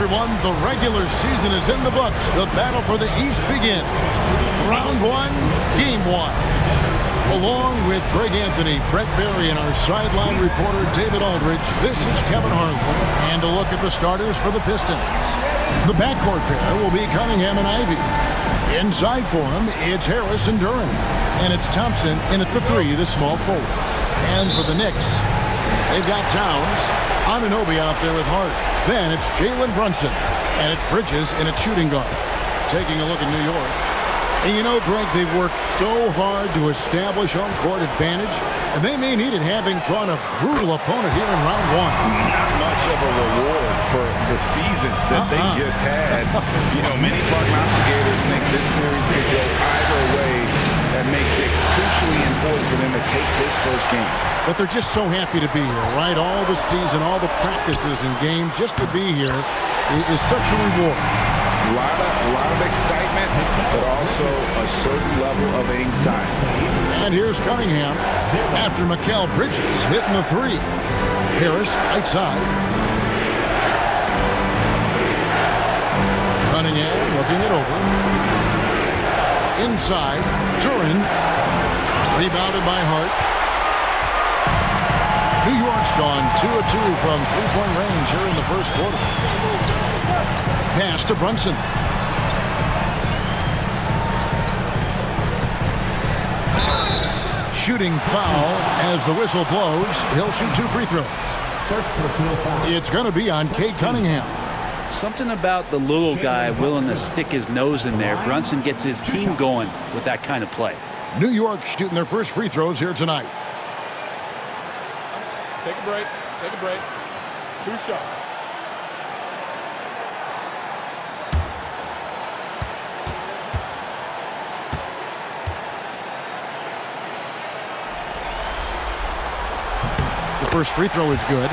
everyone. The regular season is in the books. The battle for the East begins. Round one, game one. Along with Greg Anthony, Brett Berry, and our sideline reporter David Aldridge, this is Kevin Harlan. And a look at the starters for the Pistons. The backcourt pair will be Cunningham and Ivy. Inside for him, it's Harris and Duran. And it's Thompson in at the three, the small forward. And for the Knicks, they've got Towns, Anunoby out there with Hart. Then it's Jalen Brunson. And it's Bridges in a shooting guard. Taking a look at New York. And you know, Greg, they've worked so hard to establish home court advantage, and they may need it having drawn a brutal opponent here in round one. Not much of a reward for the season that they just had. You know, many prognosticators think this series could go either way. That makes it crucially important for them to take this first game. But they're just so happy to be here, right? All the season, all the practices and games, just to be here is such a reward. A lot of excitement, but also a certain level of anxiety. And here's Cunningham after Mikal Bridges hitting the three. Harris right side. Cunningham looking it over. Inside, Duran. Rebounded by Hart. New York's gone 2 of 2 from three-point range here in the first quarter. Pass to Brunson. Shooting foul as the whistle blows. He'll shoot 2 free throws. First personal foul. It's going to be on Cade Cunningham. Something about the little guy willing to stick his nose in there. Brunson gets his team going with that kind of play. New York shooting their first free throws here tonight. Take a break. Take a break. 2 shots. First free throw is good.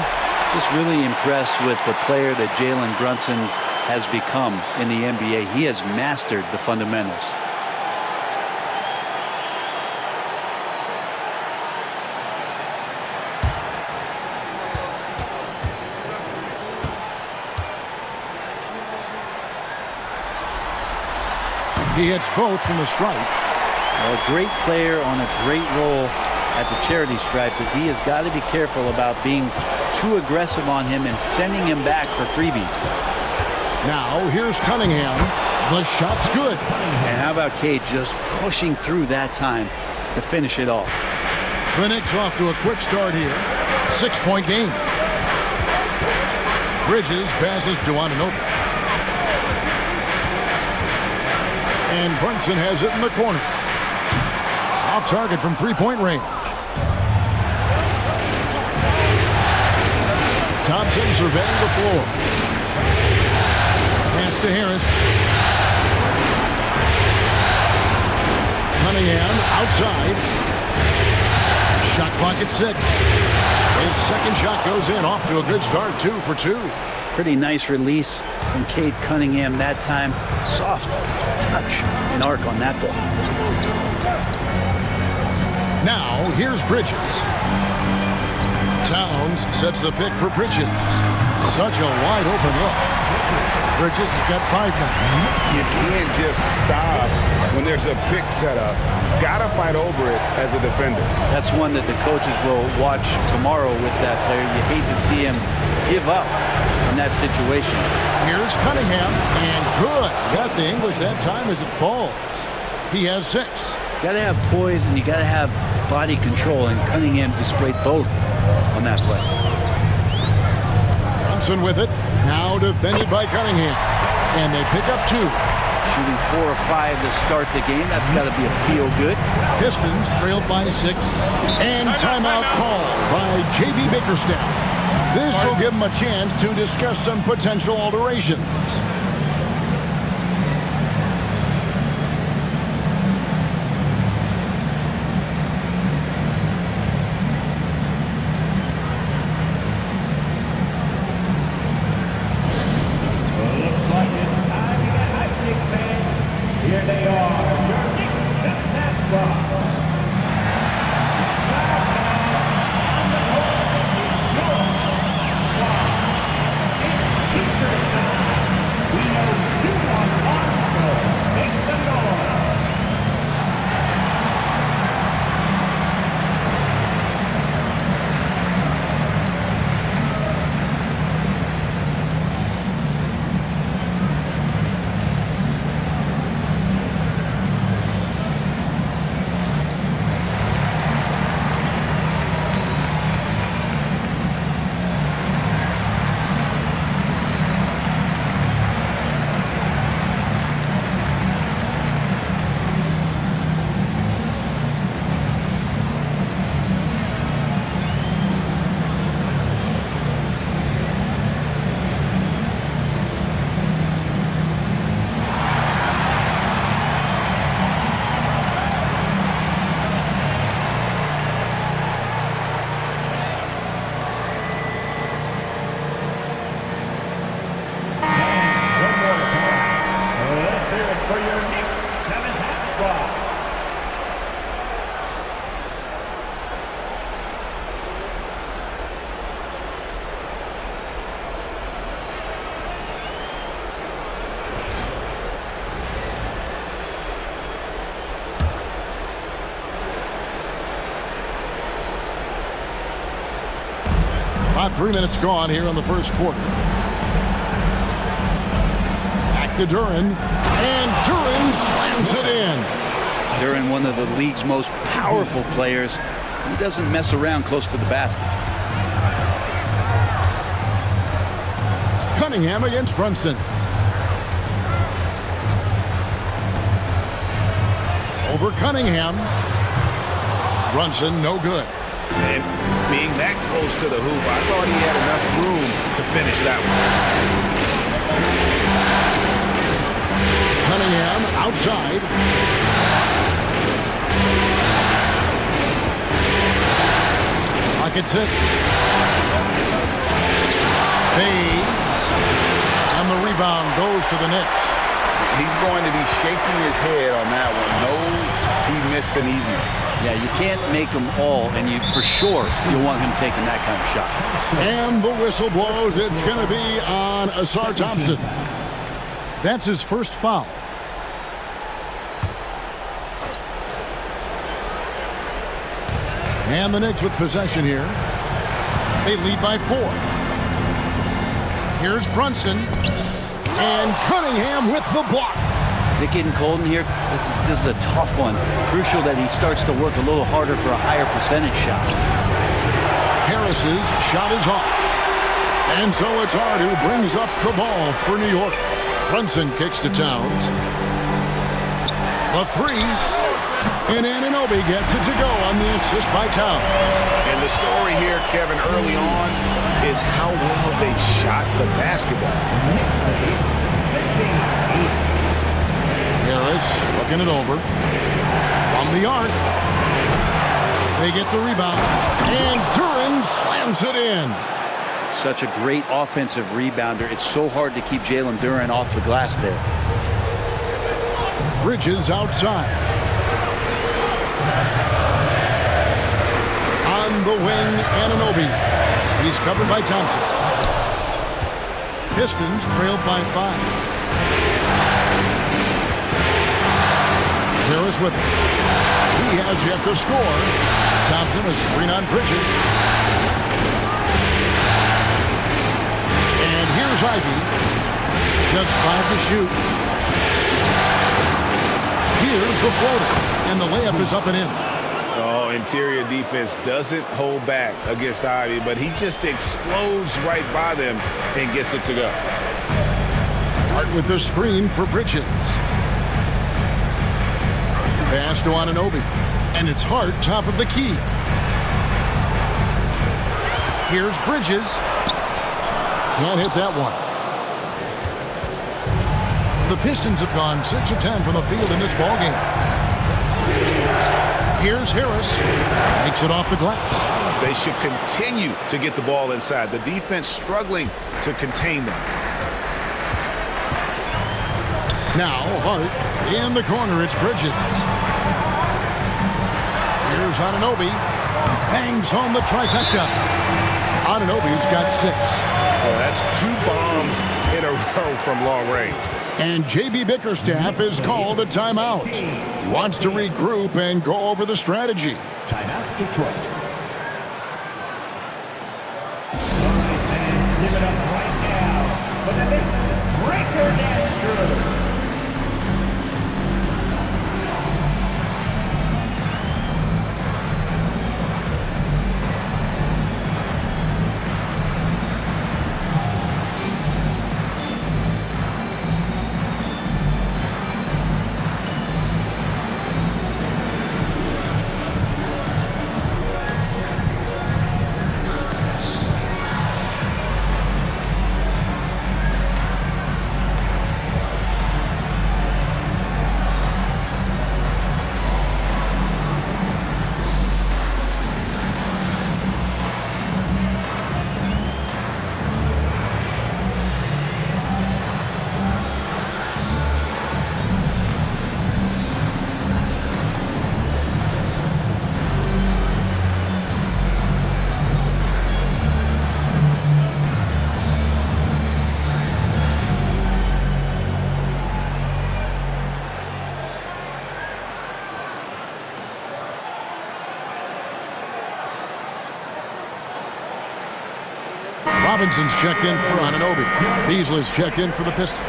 Just really impressed with the player that Jalen Brunson has become in the NBA. He has mastered the fundamentals. He hits both from the stripe. A great player on a great role at the charity stripe. The D has got to be careful about being too aggressive on him and sending him back for freebies. Now here's Cunningham. The shot's good. And how about Cade just pushing through that time to finish it off? The Knicks off to a quick start here. 6-point game. Bridges passes to Anunoby. And Brunson has it in the corner. Off target from three-point range. Thompson surveying the floor. Pass to Harris. Cunningham outside. Shot clock at 6. His second shot goes in, off to a good start, 2 for 2. Pretty nice release from Cade Cunningham that time. Soft touch and arc on that ball. Now here's Bridges. Towns sets the pick for Bridges. Such a wide open look. Bridges has got 5 now. You can't just stop when there's a pick set up. Gotta fight over it as a defender. That's one that the coaches will watch tomorrow with that player. You hate to see him give up in that situation. Here's Cunningham, and good. Got the English that time as it falls. He has 6. Got to have poise and you got to have body control, and Cunningham displayed both on that play. Thompson with it. Now defended by Cunningham. And they pick up 2. Shooting 4 or 5 to start the game. That's got to be a feel-good. Pistons trailed by 6. And timeout called by J.B. Bickerstaff. This will give them a chance to discuss some potential alterations. Here they are, your Knicks mascot. On the court, your t-shirt 3 minutes gone here in the first quarter. Back to Duran, and Duran slams it in. Duran, one of the league's most powerful players. He doesn't mess around close to the basket. Cunningham against Brunson. Over Cunningham. Brunson, no good. And being that close to the hoop, I thought he had enough room to finish that one. Cunningham outside. Clock at 6. Fades. And the rebound goes to the Knicks. He's going to be shaking his head on that one. Knows he missed an easy one. Yeah, you can't make them all, and you for sure you want him taking that kind of shot. And the whistle blows. It's going to be on Asar Thompson. That's his first foul. And the Knicks with possession here. They lead by 4. Here's Brunson. And Cunningham with the block. Is it getting cold in here? This is a tough one. Crucial that he starts to work a little harder for a higher percentage shot. Harris's shot is off. And so it's Hart who brings up the ball for New York. Brunson kicks to Towns. The 3. And Anunoby gets it to go on the assist by Towns. And the story here, Kevin, early on is how well they've shot the basketball. Harris looking it over. From the arc. They get the rebound. And Duran slams it in. Such a great offensive rebounder. It's so hard to keep Jalen Duran off the glass there. Bridges outside. On the wing, Anunoby. He's covered by Thompson. Pistons trailed by 5. Harris with it. He has yet to score. Thompson a screen on Bridges. And here's Ivy. Just 5 to shoot. Here's the floater. And the layup is up and in. Oh, interior defense doesn't hold back against Ivy, but he just explodes right by them and gets it to go. Hart with the screen for Bridges. Pass to Anunoby. And it's Hart top of the key. Here's Bridges. Can't hit that one. The Pistons have gone 6 of 10 from the field in this ballgame. Here's Harris. Makes it off the glass. They should continue to get the ball inside. The defense struggling to contain them. Now Hart in the corner. It's Bridges. Here's Anunoby. Bangs home the trifecta. Anunoby's got 6. Well, that's 2 bombs in a row from long range. And J.B. Bickerstaff is called a timeout. He wants to regroup and go over the strategy. Timeout, Detroit. All right, fans, give it up right now for the Knicks breaker dancer. Robinson's checked in for Anunoby. Beasley's checked in for the Pistons.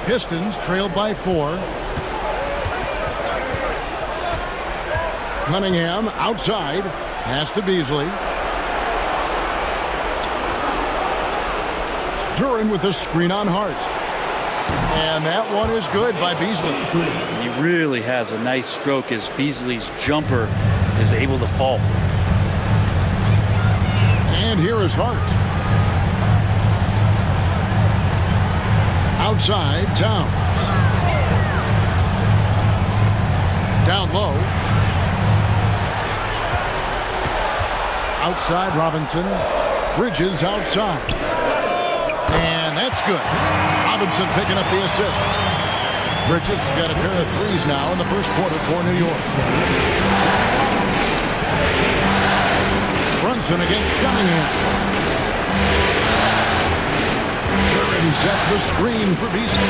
Pistons trailed by 4. Cunningham outside. Pass to Beasley. Duran with a screen on Hart. And that one is good by Beasley. He really has a nice stroke as Beasley's jumper is able to fall. And here is Hart. Outside, Towns. Down low. Outside, Robinson. Bridges outside. And that's good. Robinson picking up the assist. Bridges got a pair of threes now in the first quarter for New York. Brunson against Cunningham. Duran sets the screen for Beasley.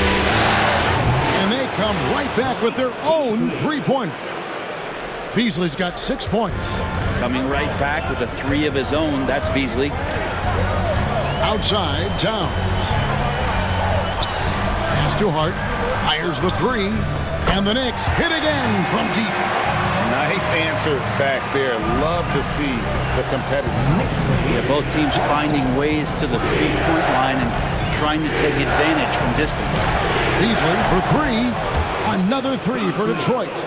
And they come right back with their own three-pointer. Beasley's got 6 points. Coming right back with a 3 of his own. That's Beasley. Outside, Towns. Pass to Hart. Fires the 3. And the Knicks hit again from deep. Nice answer back there. Love to see the competitiveness. Yeah, both teams finding ways to the three-point line and trying to take advantage from distance. Beasley for 3. Another 3 for Detroit.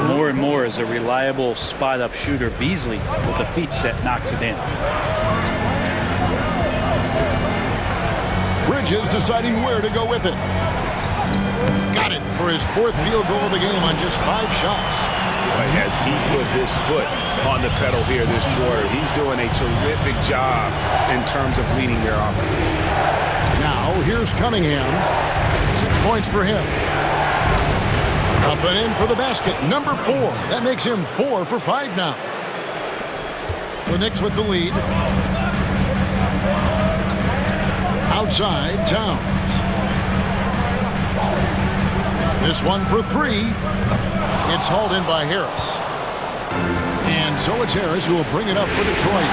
More and more as a reliable spot-up shooter, Beasley with the feet set knocks it in. Bridges deciding where to go with it. Got it for his 4th field goal of the game on just 5 shots. But as he put his foot on the pedal here this quarter, he's doing a terrific job in terms of leading their offense. Now here's Cunningham. 6 points for him. Up and in for the basket, number 4. That makes him 4 for 5 now. The Knicks with the lead. Outside, Towns. This one for 3. It's hauled in by Harris. And so it's Harris who will bring it up for Detroit.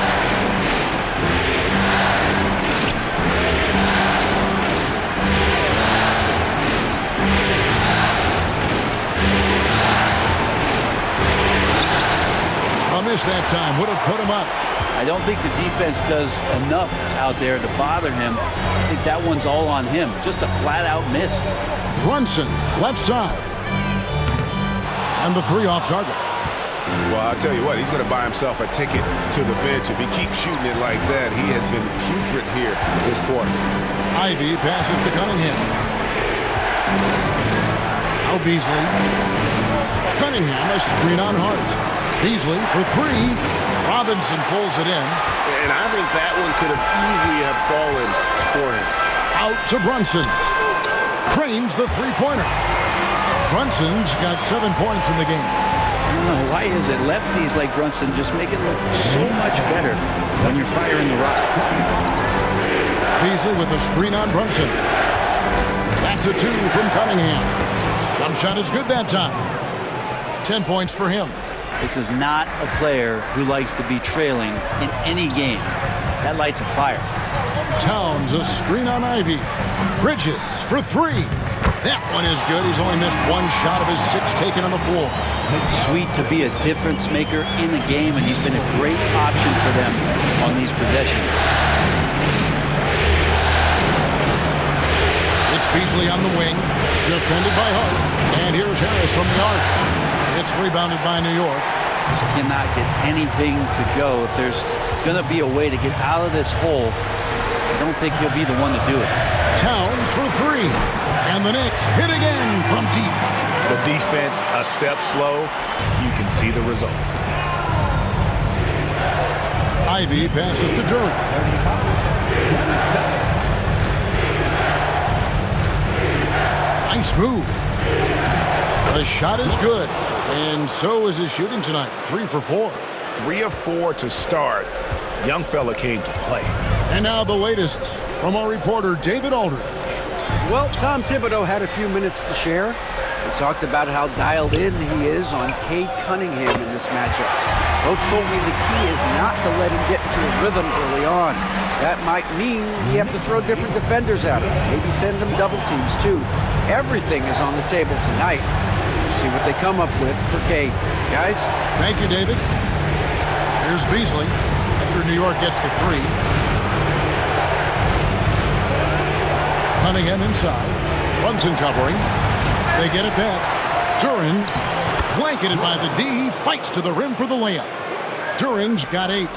A miss that time would have put him up. I don't think the defense does enough out there to bother him. I think that one's all on him. Just a flat-out miss. Brunson, left side. And the 3 off target. Well, I'll tell you what, he's going to buy himself a ticket to the bench. If he keeps shooting it like that, he has been putrid here this quarter. Ivy passes to Cunningham. Now Beasley. Cunningham, a screen on Hart. Beasley for 3. Robinson pulls it in. And I think that one could have easily have fallen for him. Out to Brunson. Cranes the three-pointer. Brunson's got 7 points in the game. I don't know, why is it lefties like Brunson just make it look so much better when you're firing the rock? Beasley with a screen on Brunson. That's a 2 from Cunningham. Jump shot is good that time. 10 points for him. This is not a player who likes to be trailing in any game. That lights a fire. Towns, a screen on Ivy. Bridges for 3. That one is good. He's only missed 1 shot of his 6 taken on the floor. Sweet to be a difference maker in the game, and he's been a great option for them on these possessions. It's Beasley on the wing, defended by Hart. And here's Harris from the arc. It's rebounded by New York. Just cannot get anything to go. If there's going to be a way to get out of this hole, I don't think he'll be the one to do it. Towns for 3. And the Knicks hit again from deep. The defense a step slow. You can see the result. Ivy passes to Duran. Nice move. The shot is good. And so is his shooting tonight. 3 for 4. 3 of 4 to start. Young fella came to play. And now the latest from our reporter, David Aldridge. Well, Tom Thibodeau had a few minutes to share. He talked about how dialed in he is on Cade Cunningham in this matchup. Coach told me the key is not to let him get into a rhythm early on. That might mean you have to throw different defenders at him. Maybe send him double teams, too. Everything is on the table tonight. Let's see what they come up with for Cade. Guys? Thank you, David. Here's Beasley after New York gets the 3. Cunningham inside. Brunson covering. They get it back. Duren, blanketed by the D, fights to the rim for the layup. Duren's got 8.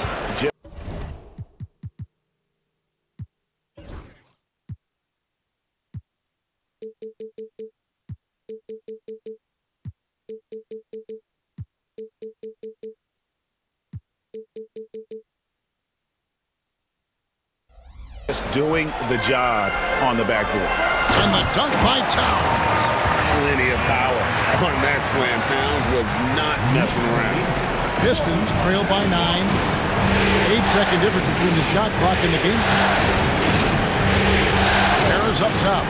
Just doing the job on the backboard. And the dunk by Towns. Plenty of power on that slam. Towns was not messing around. Pistons trail by 9. 8-second difference between the shot clock and the game. Harris up top.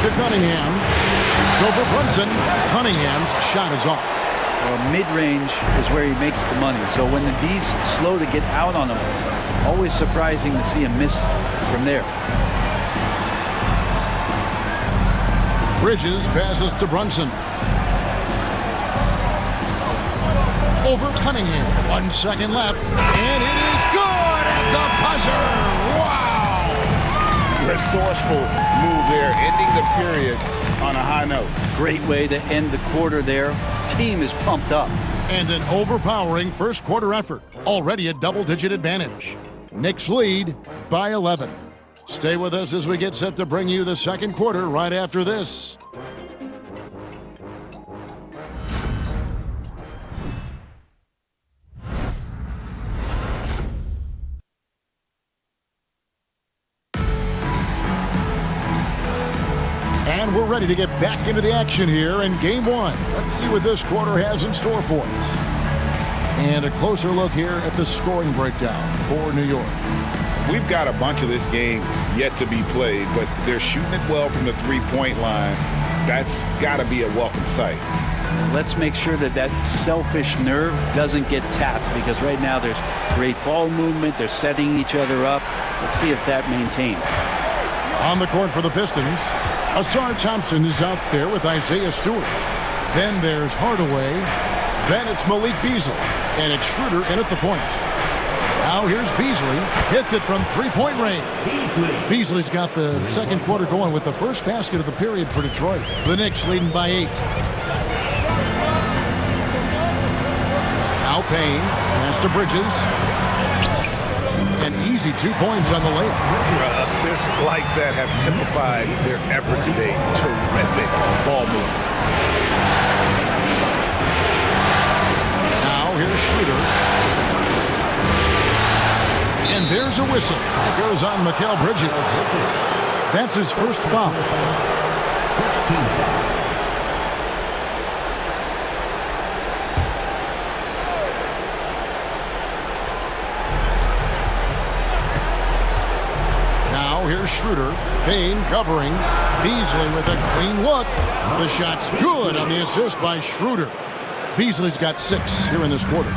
To Cunningham. It's over Brunson. Cunningham's shot is off. Well, mid-range is where he makes the money. So when the D's slow to get out on him, always surprising to see him miss from there. Bridges passes to Brunson. Over Cunningham. 1 second left. And it is good at the buzzer. Wow! Resourceful move there, ending the period on a high note. Great way to end the quarter there. Team is pumped up. And an overpowering first quarter effort. Already a double-digit advantage. Knicks lead by 11. Stay with us as we get set to bring you the second quarter right after this. And we're ready to get back into the action here in Game 1. Let's see what this quarter has in store for us. And a closer look here at the scoring breakdown for New York. We've got a bunch of this game yet to be played, but they're shooting it well from the three-point line. That's got to be a welcome sight. Let's make sure that that selfish nerve doesn't get tapped, because right now there's great ball movement. They're setting each other up. Let's see if that maintains. On the court for the Pistons, Asar Thompson is out there with Isaiah Stewart. Then there's Hardaway. Then it's Malik Beasley. And it's Schroeder in at the point. Now here's Beasley. Hits it from three-point range. Beasley's got the second quarter going with the first basket of the period for Detroit. The Knicks leading by 8. Now Payne. Pass to Bridges. An easy 2 points on the layup. Assists like that have typified their effort today. Terrific ball movement. Now here's Schroeder. And there's a whistle. It goes on Mikal Bridges. That's his first foul. Now here's Schroeder. Payne covering. Beasley with a clean look. The shot's good on the assist by Schroeder. Beasley's got 6 here in this quarter.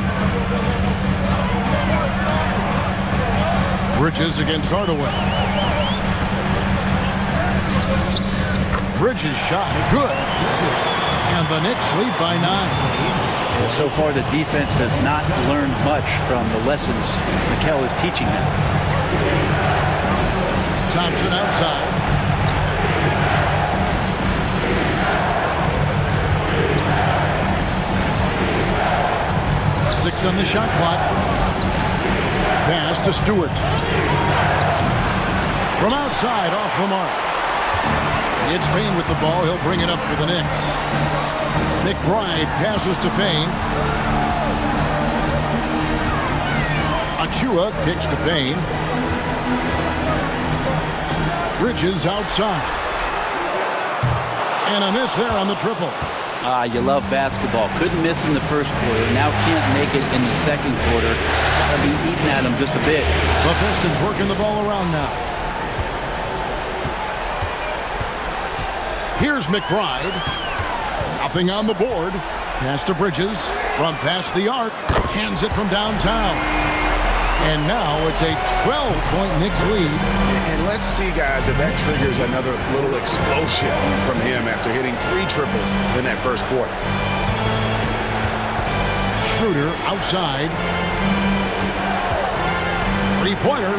Bridges against Hardaway. Bridges shot good. And the Knicks lead by 9. So far, the defense has not learned much from the lessons Mikal is teaching them. Thompson outside. Six on the shot clock. Pass to Stewart. From outside, off the mark. It's Payne with the ball. He'll bring it up for the Knicks. McBride passes to Payne. Achua kicks to Payne. Bridges outside. And a miss there on the triple. You love basketball. Couldn't miss in the first quarter. Now can't make it in the second quarter. Gotta be eating at him just a bit. The Pistons working the ball around now. Here's McBride. Nothing on the board. Pass to Bridges. From past the arc. Cans it from downtown. And now it's a 12-point Knicks lead. And let's see, guys, if that triggers another little explosion from him after hitting 3 triples in that first quarter. Schroeder outside. Three-pointer.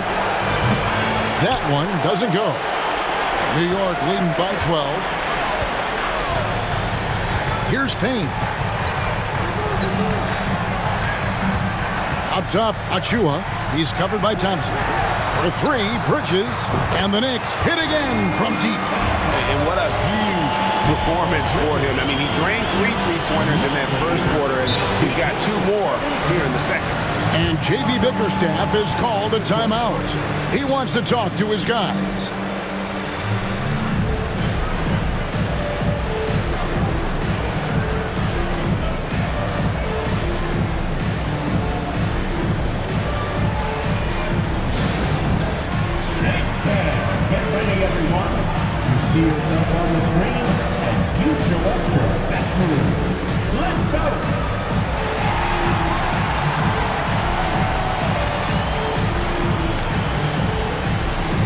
That one doesn't go. New York leading by 12. Here's Payne. Up top, Achua. He's covered by Thompson. For 3, Bridges. And the Knicks hit again from deep. And what a huge performance for him. I mean, he drained 3 three-pointers in that first quarter, and he's got 2 more here in the second. And J.B. Bickerstaff has called a timeout. He wants to talk to his guys. See yourself on the screen, and you show us your best move. Let's go!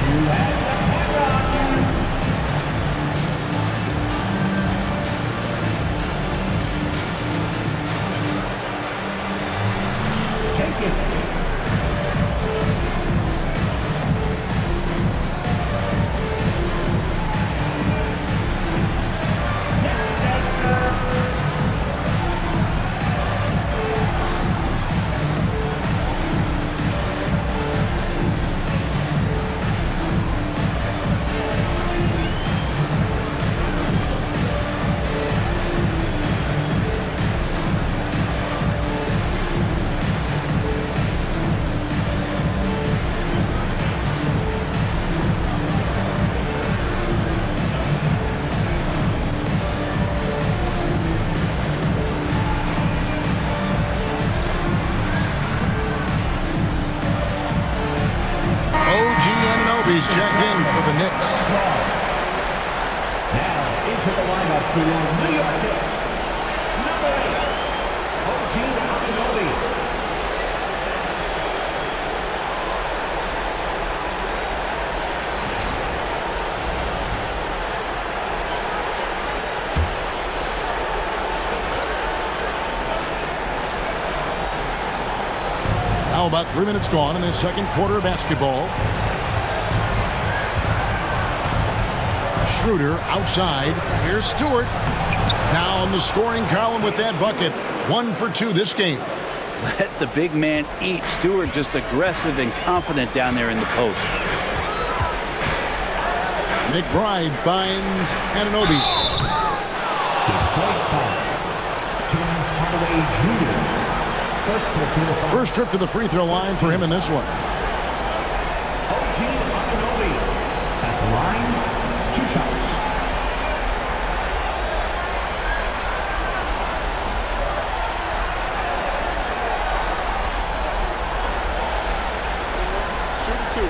You have the camera on you. Shake it. He's checked in for the Knicks. Now into the lineup for your New York Knicks. Number 8, OG Anunoby. Now about 3 minutes gone in this second quarter of basketball. Schroeder outside. Here's Stewart. Now on the scoring column with that bucket. 1 for 2 this game. Let the big man eat. Stewart just aggressive and confident down there in the post. McBride finds Anunoby. Detroit foul. James Hardaway Jr. First trip to the free throw line for him in this one. OG Anunoby at the line. 2 shots. Shoot 2.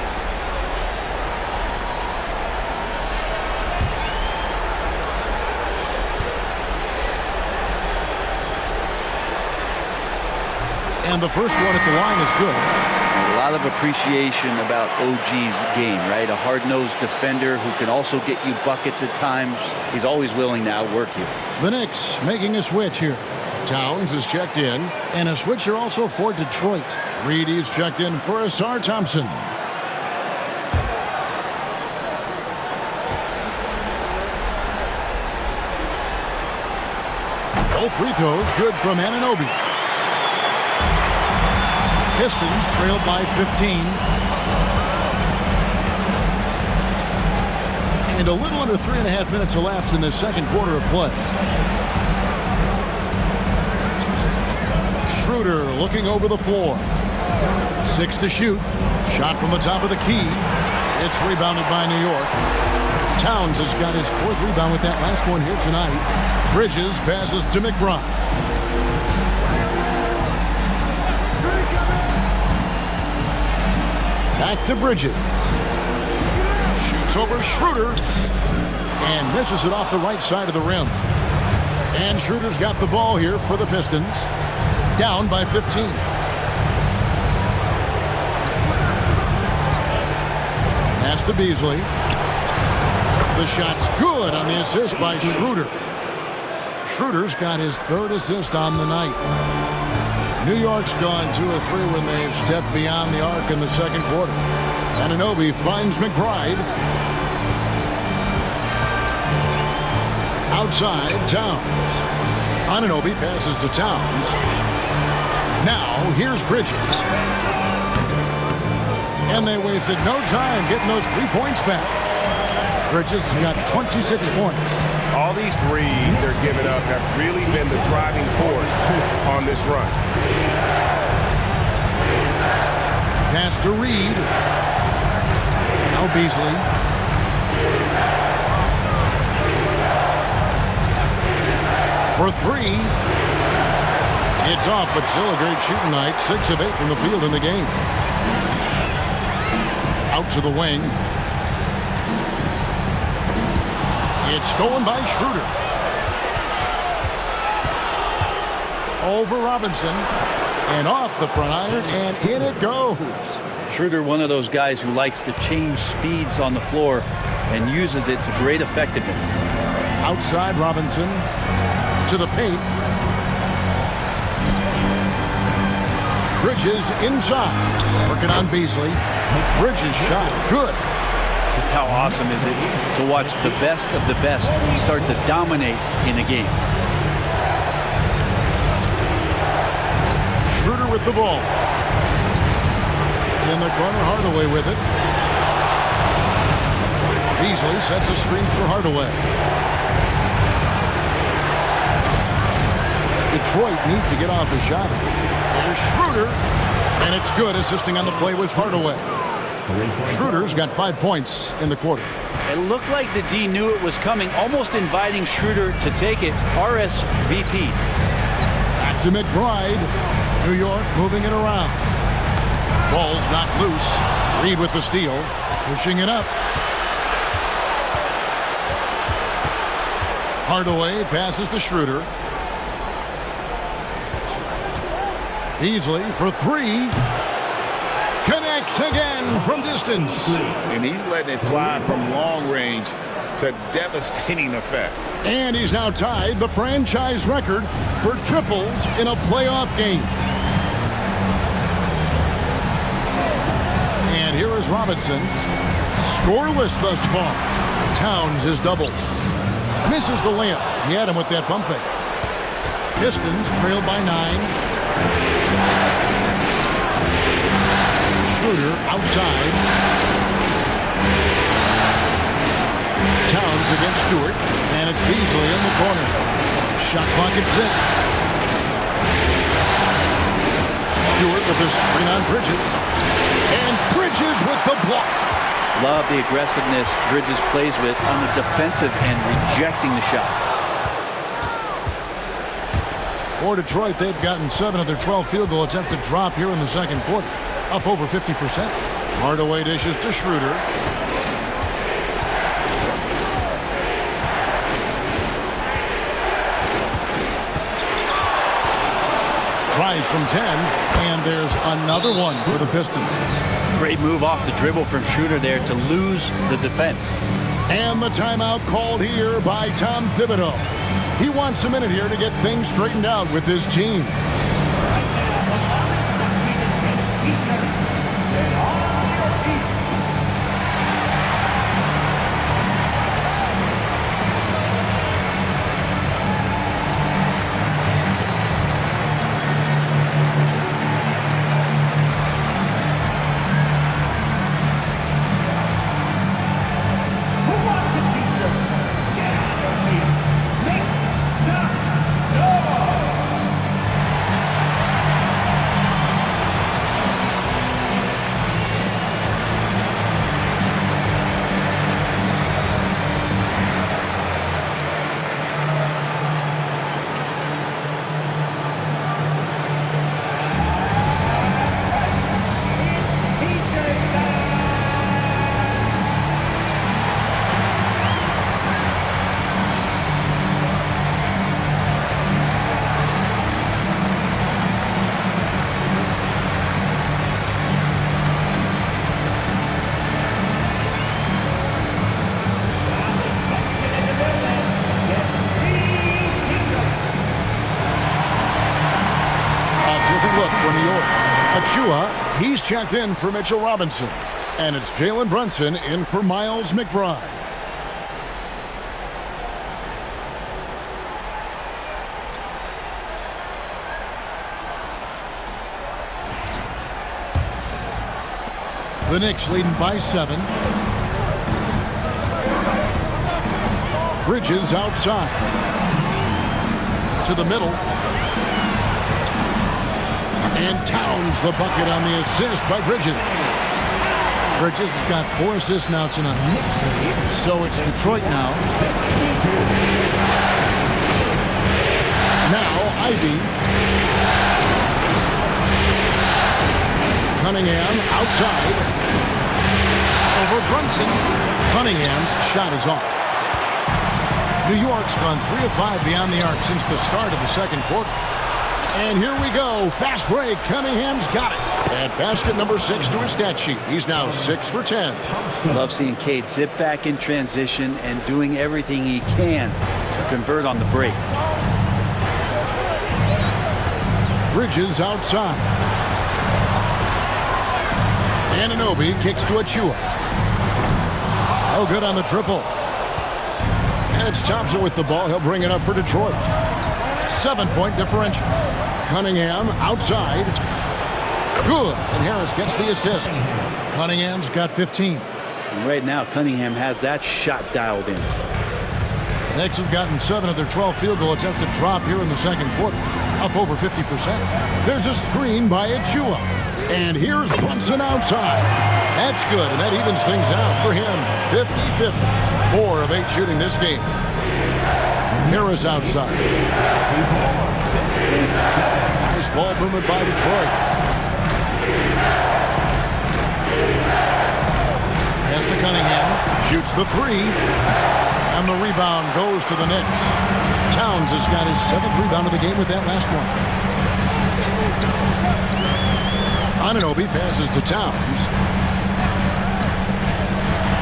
And the first one at the line is good. A lot of appreciation about OG's game, right? A hard-nosed defender who can also get you buckets at times. He's always willing to outwork you. The Knicks making a switch here. Towns is checked in. And a switcher also for Detroit. Reed is checked in for Asar Thompson. Both free throws good from Anunoby. Pistons trailed by 15. And a little under 3.5 minutes elapsed in the second quarter of play. Schroeder looking over the floor. 6 to shoot. Shot from the top of the key. It's rebounded by New York. Towns has got his 4th rebound with that last one here tonight. Bridges passes to McBride. Back to Bridges. Shoots over Schroeder. And misses it off the right side of the rim. And Schroeder's got the ball here for the Pistons. Down by 15. Pass to Beasley. The shot's good on the assist by Schroeder. Schroeder's got his 3rd assist on the night. New York's gone 2 of 3 when they've stepped beyond the arc in the 2nd quarter. Anunoby finds McBride. Outside, Towns. Anunoby passes to Towns. Now, here's Bridges. And they wasted no time getting those 3 points back. Bridges has got 26 points. All these threes they're giving up have really been the driving force on this run. Pass to Reed. Now Beasley. For 3. It's off, but still a great shooting night. 6 of 8 from the field in the game. Out to the wing. It's stolen by Schroeder. Over Robinson. And off the front iron, and in it goes. Schroeder, one of those guys who likes to change speeds on the floor and uses it to great effectiveness. Outside Robinson to the paint. Bridges inside. Working on Beasley. Bridges shot. Good. Just how awesome is it to watch the best of the best start to dominate in a game. Schroeder with the ball. In the corner, Hardaway with it. Beasley sets a screen for Hardaway. Detroit needs to get off a shot. There's Schroeder, and it's good, assisting on the play with Hardaway. Schroeder's got 5 points in the quarter. It looked like the D knew it was coming, almost inviting Schroeder to take it. RSVP. Back to McBride. New York moving it around. Ball's not loose. Reed with the steal. Pushing it up. Hardaway passes to Schroeder. Beasley for 3. Connects again from distance. And he's letting it fly from long range to devastating effect. And he's now tied the franchise record for triples in a playoff game. And here is Robinson. Scoreless thus far. Towns is doubled. Misses the layup. He had him with that pump fake. Pistons trailed by 9. Schroeder outside. Towns against Stewart. And it's Beasley in the corner. Shot clock at 6. Stewart with the screen on Bridges. And Bridges with the block. Love the aggressiveness Bridges plays with on the defensive end, rejecting the shot. For Detroit, they've gotten 7 of their 12 field goal attempts to drop here in the 2nd quarter. Up over 50%. Hardaway dishes to Schroeder. Tries from 10, and there's another one for the Pistons. Great move off the dribble from Schroeder there to lose the defense. And the timeout called here by Tom Thibodeau. He wants a minute here to get things straightened out with his team. checked in for Mitchell Robinson. And it's Jalen Brunson in for Miles McBride. The Knicks leading by 7. Bridges outside. To the middle. And Towns the bucket on the assist by Bridges. Bridges has got 4 assists now tonight. So it's Detroit now. Now Ivy. Cunningham outside. Over Brunson. Cunningham's shot is off. New York's gone 3 of 5 beyond the arc since the start of the second quarter. And here we go. Fast break. Cunningham's got it. At basket number 6 to his stat sheet. He's now 6 for 10. I love seeing Cade zip back in transition and doing everything he can to convert on the break. Bridges outside. Anunoby kicks to Achua. Oh, good on the triple. And it's Thompson with the ball. He'll bring it up for Detroit. 7-point differential. Cunningham outside. Good. And Harris gets the assist. Cunningham's got 15. And right now, Cunningham has that shot dialed in. The Knicks have gotten 7 of their 12 field goal attempts to drop here in the second quarter. Up over 50%. There's a screen by Achua. And here's Brunson outside. That's good, and that evens things out for him. 50-50. 4 of 8 shooting this game. Harris outside. Nice ball movement by Detroit. Pass to Cunningham. Shoots the 3. And the rebound goes to the Knicks. Towns has got his 7th rebound of the game with that last one. Anunoby passes to Towns.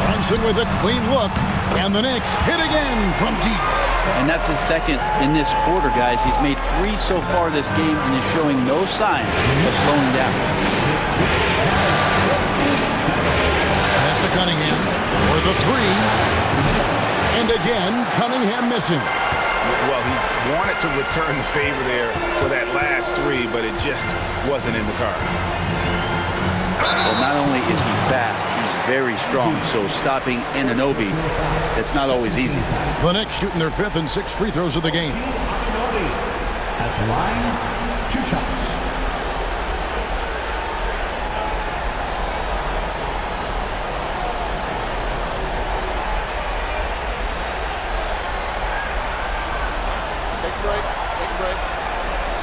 Brunson with a clean look. And the Knicks hit again from deep. And that's his 2nd in this quarter, guys. He's made 3 so far this game and is showing no signs of slowing down. Pass to Cunningham for the 3. And again, Cunningham missing. Well, he wanted to return the favor there for that last 3, but it just wasn't in the cards. Well, not only is he fast, he's very strong, so stopping Anunoby, it's not always easy. The Knicks shooting their 5th and 6th free throws of the game. At the line, 2 shots. Take a break. Take a break.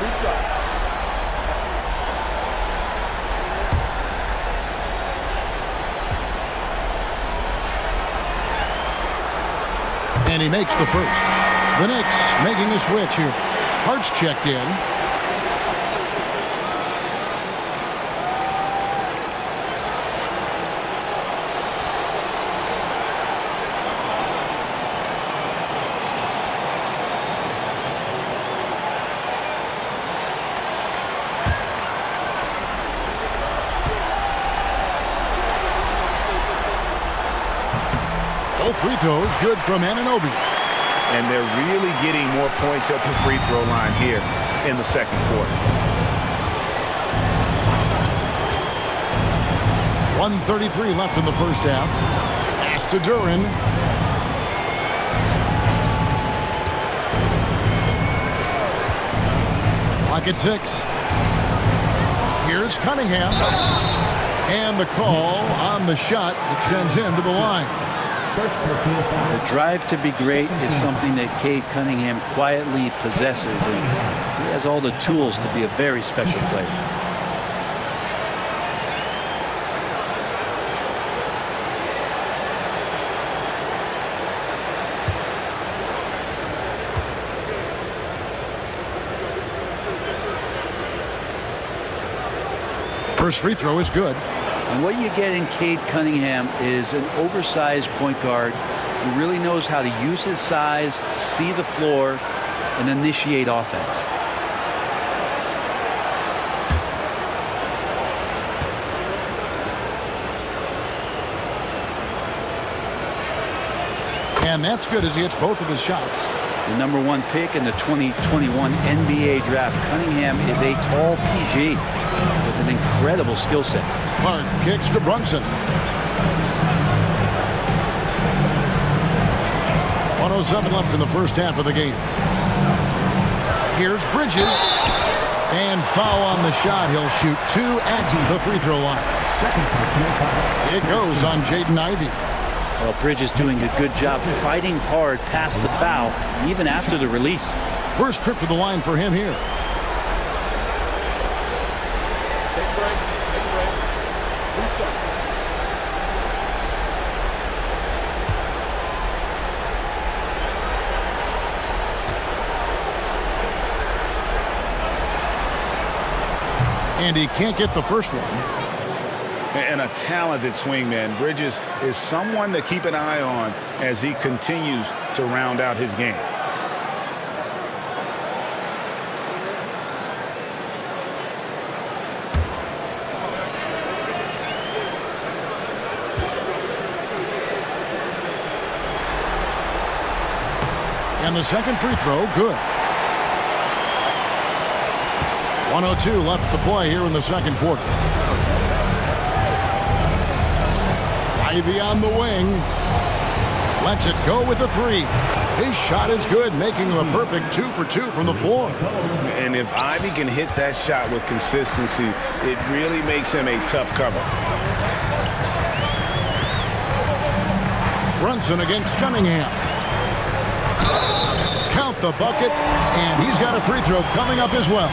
2 shots. And he makes the first. The Knicks making a switch here. Hart's checked in. Both free throws good from Anunoby. And they're really getting more points at the free throw line here in the second quarter. 1:33 left in the first half. Pass to Duran. Clock at 6. Here's Cunningham. And the call on the shot that sends him to the line. The drive to be great is something that Cade Cunningham quietly possesses, and he has all the tools to be a very special player. First free throw is good. And what you get in Cade Cunningham is an oversized point guard who really knows how to use his size, see the floor, and initiate offense. And that's good as he hits both of his shots. The #1 pick in the 2021 NBA draft. Cunningham is a tall PG with an incredible skill set. Clark kicks to Brunson. 1:07 left in the first half of the game. Here's Bridges. And foul on the shot. He'll shoot 2 at the free throw line. It goes on Jaden Ivey. Well, Bridges doing a good job fighting hard past the foul, even after the release. First trip to the line for him here. Take a break. Take a break. 2 seconds. And he can't get the first one. And a talented swingman. Bridges is someone to keep an eye on as he continues to round out his game. And the second free throw, good. 1:02 left to play here in the second quarter. Ivy on the wing. Lets it go with a 3. His shot is good, making him a perfect 2 for 2 from the floor. And if Ivy can hit that shot with consistency, it really makes him a tough cover. Brunson against Cunningham. Count the bucket, and he's got a free throw coming up as well.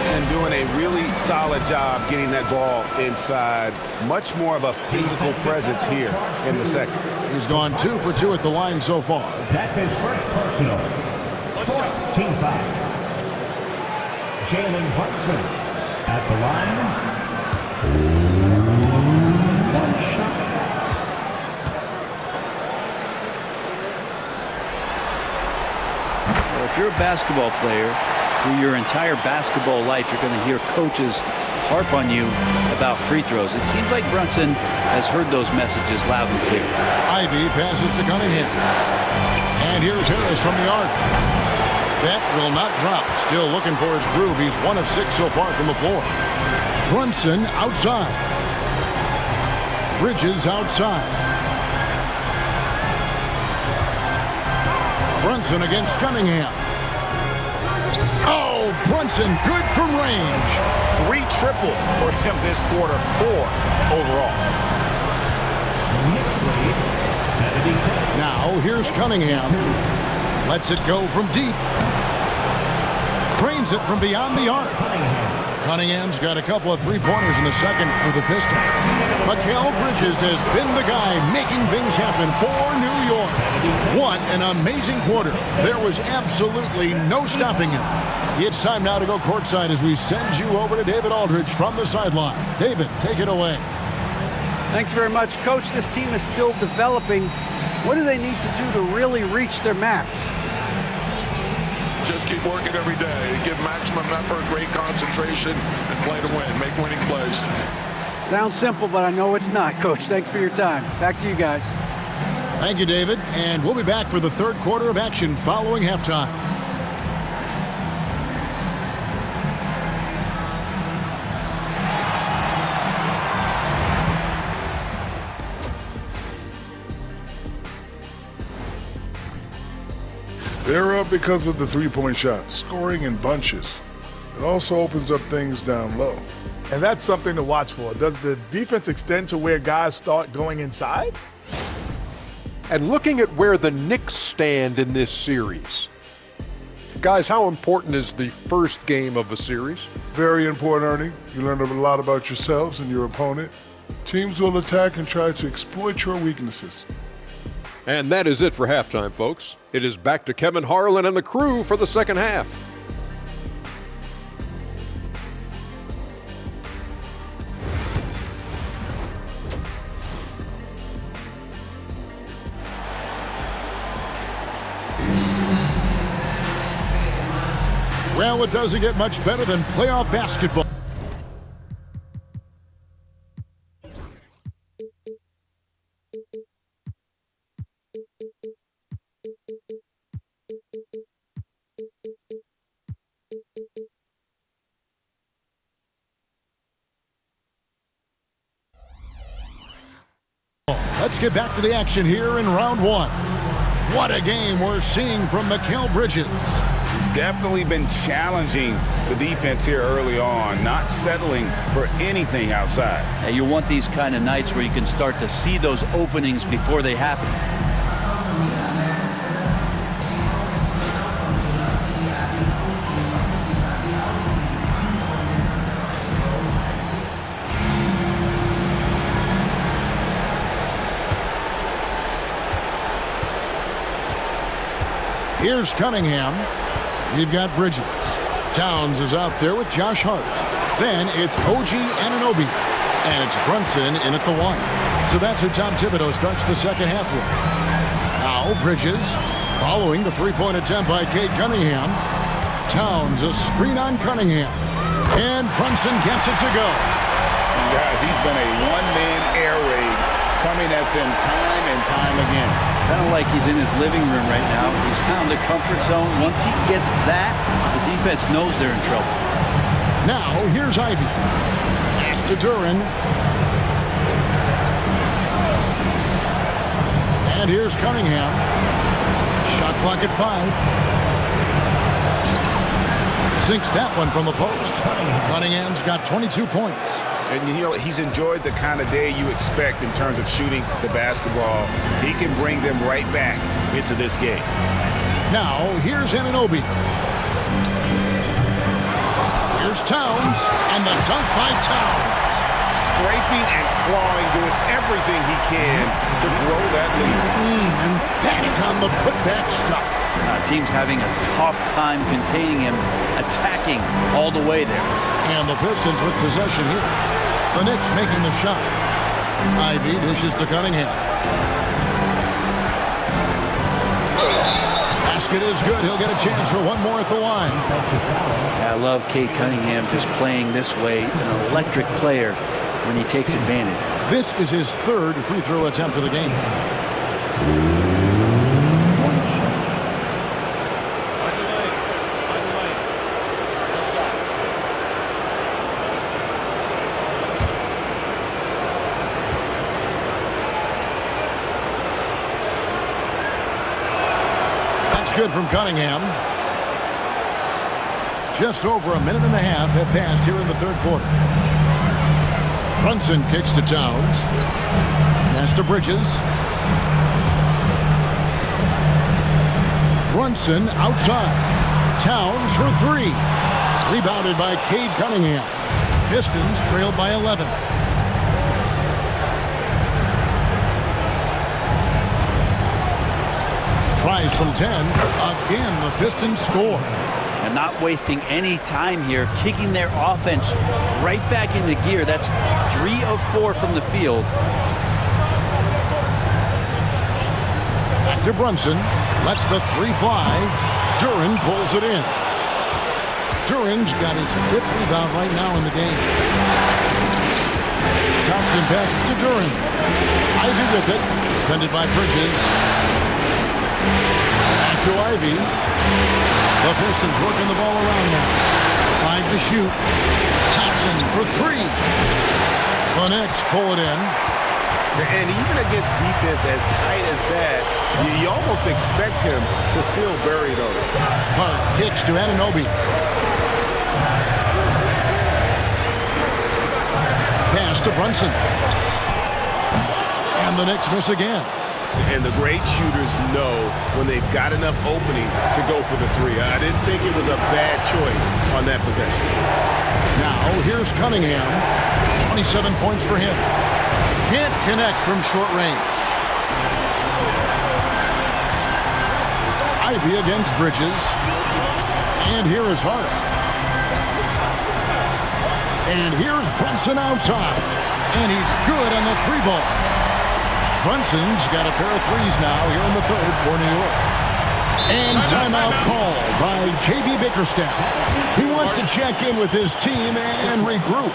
And doing a really solid job getting that ball inside. Much more of a physical presence here in the second. He's gone 2 for 2 at the line so far. That's his first personal. Fourth team foul. Jalen Brunson at the line. 1 shot. Well, if you're a basketball player, through your entire basketball life, you're going to hear coaches harp on you about free throws. It seems like Brunson has heard those messages loud and clear. Ivy passes to Cunningham. And here's Harris from the arc. That will not drop. Still looking for his groove. He's 1 of 6 so far from the floor. Brunson outside. Bridges outside. Brunson against Cunningham. Oh, Brunson good from range. 3 triples for him this quarter, 4 overall. Knicks lead, 76. Now here's Cunningham. Lets it go from deep. Cranes it from beyond the arc. Cunningham's got a couple of 3-pointers in the second for the Pistons. Mikal Bridges has been the guy making things happen for New York. What an amazing quarter. There was absolutely no stopping him. It's time now to go courtside as we send you over to David Aldridge from the sideline. David, take it away. Thanks very much, Coach. This team is still developing. What do they need to do to really reach their max? Just keep working every day. Give maximum effort, great concentration, and play to win. Make winning plays. Sounds simple, but I know it's not, Coach. Thanks for your time. Back to you guys. Thank you, David. And we'll be back for the third quarter of action following halftime. They're up because of the three-point shot, scoring in bunches. It also opens up things down low. And that's something to watch for. Does the defense extend to where guys start going inside? And looking at where the Knicks stand in this series. Guys, how important is the first game of a series? Very important, Ernie. You learn a lot about yourselves and your opponent. Teams will attack and try to exploit your weaknesses. And that is it for halftime, folks. It is back to Kevin Harlan and the crew for the second half. Well, it doesn't get much better than playoff basketball. Let's get back to the action here in round one. What a game we're seeing from Mikal Bridges. Definitely been challenging the defense here early on, not settling for anything outside. And you want these kind of nights where you can start to see those openings before they happen. Here's Cunningham. You've got Bridges. Towns is out there with Josh Hart. Then it's OG Anunoby. And it's Brunson in at the one. So that's who Tom Thibodeau starts the second half with. Now Bridges following the three-point attempt by Cade Cunningham. Towns a screen on Cunningham. And Brunson gets it to go. Guys, he's been a one-man air raid coming at them time and time again. Kind of like he's in his living room right now. He's found a comfort zone. Once he gets that, the defense knows they're in trouble. Now, here's Ivy. Pass to Duren. And here's Cunningham. Shot clock at 5. Sinks that one from the post. Cunningham's got 22 points. And, you know, he's enjoyed the kind of day you expect in terms of shooting the basketball. He can bring them right back into this game. Now, here's Anunoby. Here's Towns, and the dunk by Towns. Scraping and clawing, doing everything he can to grow that lead. Emphatic on the putback stuff. Team's having a tough time containing him, attacking all the way there. And the Pistons with possession here. The Knicks making the shot. Ivy dishes to Cunningham. Basket is good. He'll get a chance for one more at the line. I love Cade Cunningham just playing this way, an electric player when he takes advantage. This is his third free throw attempt of the game. Good from Cunningham. Just over a minute and a half have passed here in the third quarter. Brunson kicks to Towns. Pass to Bridges. Brunson outside. Towns for three. Rebounded by Cade Cunningham. Pistons trailed by 11. Tries from 10. Again, the Pistons score. And not wasting any time here, kicking their offense right back into gear. That's 3 of 4 from the field. Back to Brunson. Lets the three fly. Duren pulls it in. Duren's got his 5th rebound right now in the game. Thompson passes to Duren. Ivy with it. Defended by Bridges. Back to Ivy. The Pistons working the ball around now. 5 to shoot. Thompson for 3. The Knicks pull it in. And even against defense as tight as that, you almost expect him to still bury those. Hart kicks to Anunoby. Pass to Brunson. And the Knicks miss again. And the great shooters know when they've got enough opening to go for the three. I didn't think it was a bad choice on that possession. Now, here's Cunningham. 27 points for him. Can't connect from short range. Ivy against Bridges. And here is Hart. And here's Brunson outside. And he's good on the three ball. Brunson's got a pair of threes now here in the third for New York. And timeout called by J.B. Bickerstaff. He wants to check in with his team and regroup.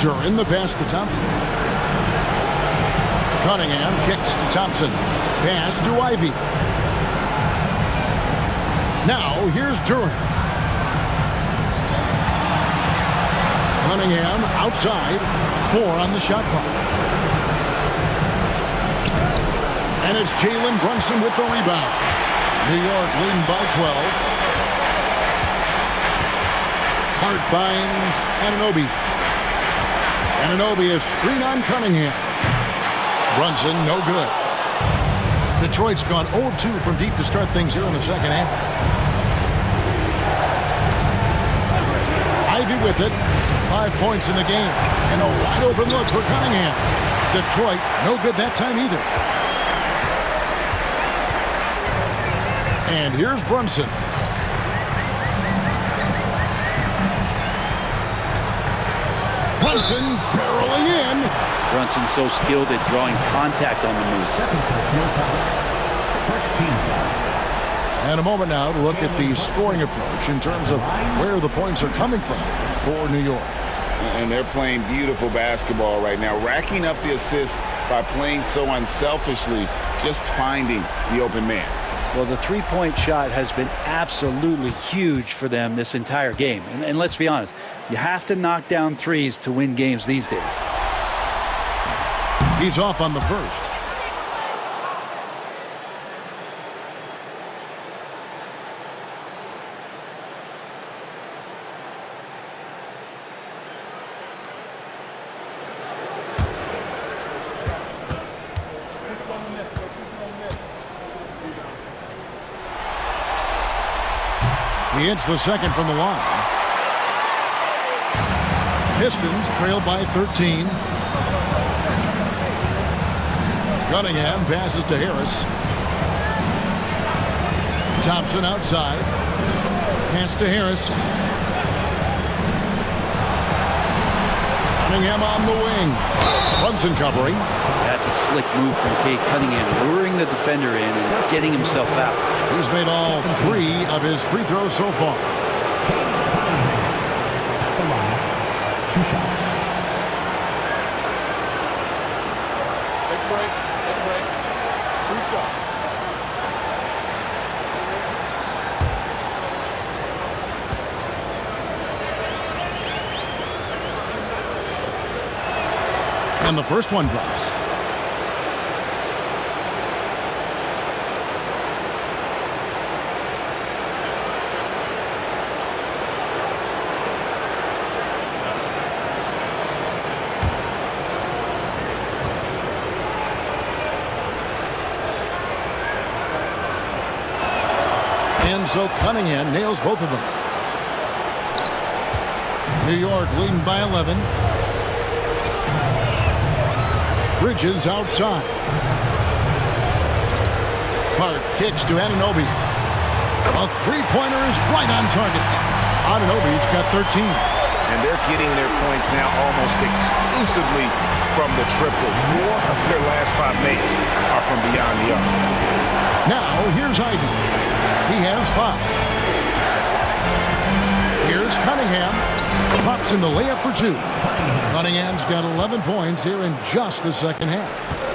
Duran the pass to Thompson. Cunningham kicks to Thompson. Pass to Ivy. Now here's Duran. Cunningham outside. 4 on the shot clock. And it's Jalen Brunson with the rebound. New York leading by 12. Hart finds Anunoby. Anunoby is screen on Cunningham. Brunson, no good. Detroit's gone 0 of 2 from deep to start things here in the second half. Ivy with it. 5 points in the game. And a wide open look for Cunningham. Detroit, no good that time either. And here's Brunson. Brunson barreling in. Brunson so skilled at drawing contact on the move. And a moment now to look at the scoring approach in terms of where the points are coming from for New York. And they're playing beautiful basketball right now, racking up the assists by playing so unselfishly, just finding the open man. Well, the three-point shot has been absolutely huge for them this entire game. And let's be honest, you have to knock down threes to win games these days. He's off on the first. He hits the second from the line. Pistons trail by 13. Cunningham passes to Harris. Thompson outside. Pass to Harris. Cunningham on the wing. Brunson covering. That's a slick move from Cade Cunningham, luring the defender in and getting himself out. He's made all 3 of his free throws so far. At the line, 2 shots. Take a break. Take a break. 2 shots. And the first one drops. And so Cunningham nails both of them. New York leading by 11. Bridges outside. Hart kicks to Anunoby. A three-pointer is right on target. Anunoby's got 13. And they're getting their points now almost exclusively from the triple. 4 of their last 5 makes are from beyond the arc. Now, here's Ivy. He has 5. Here's Cunningham. Drops in the layup for 2. Cunningham's got 11 points here in just the second half.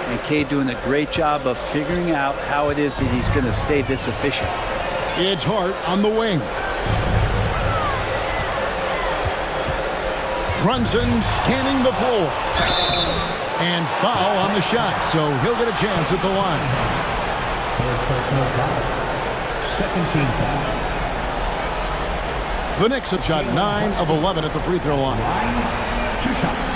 And Cade doing a great job of figuring out how it is that he's going to stay this efficient. It's Hart on the wing. Brunson scanning the floor. And foul on the shot, so he'll get a chance at the line. Third personal foul. Second team foul. The Knicks have shot 9 of 11 at the free throw line. 2 shots.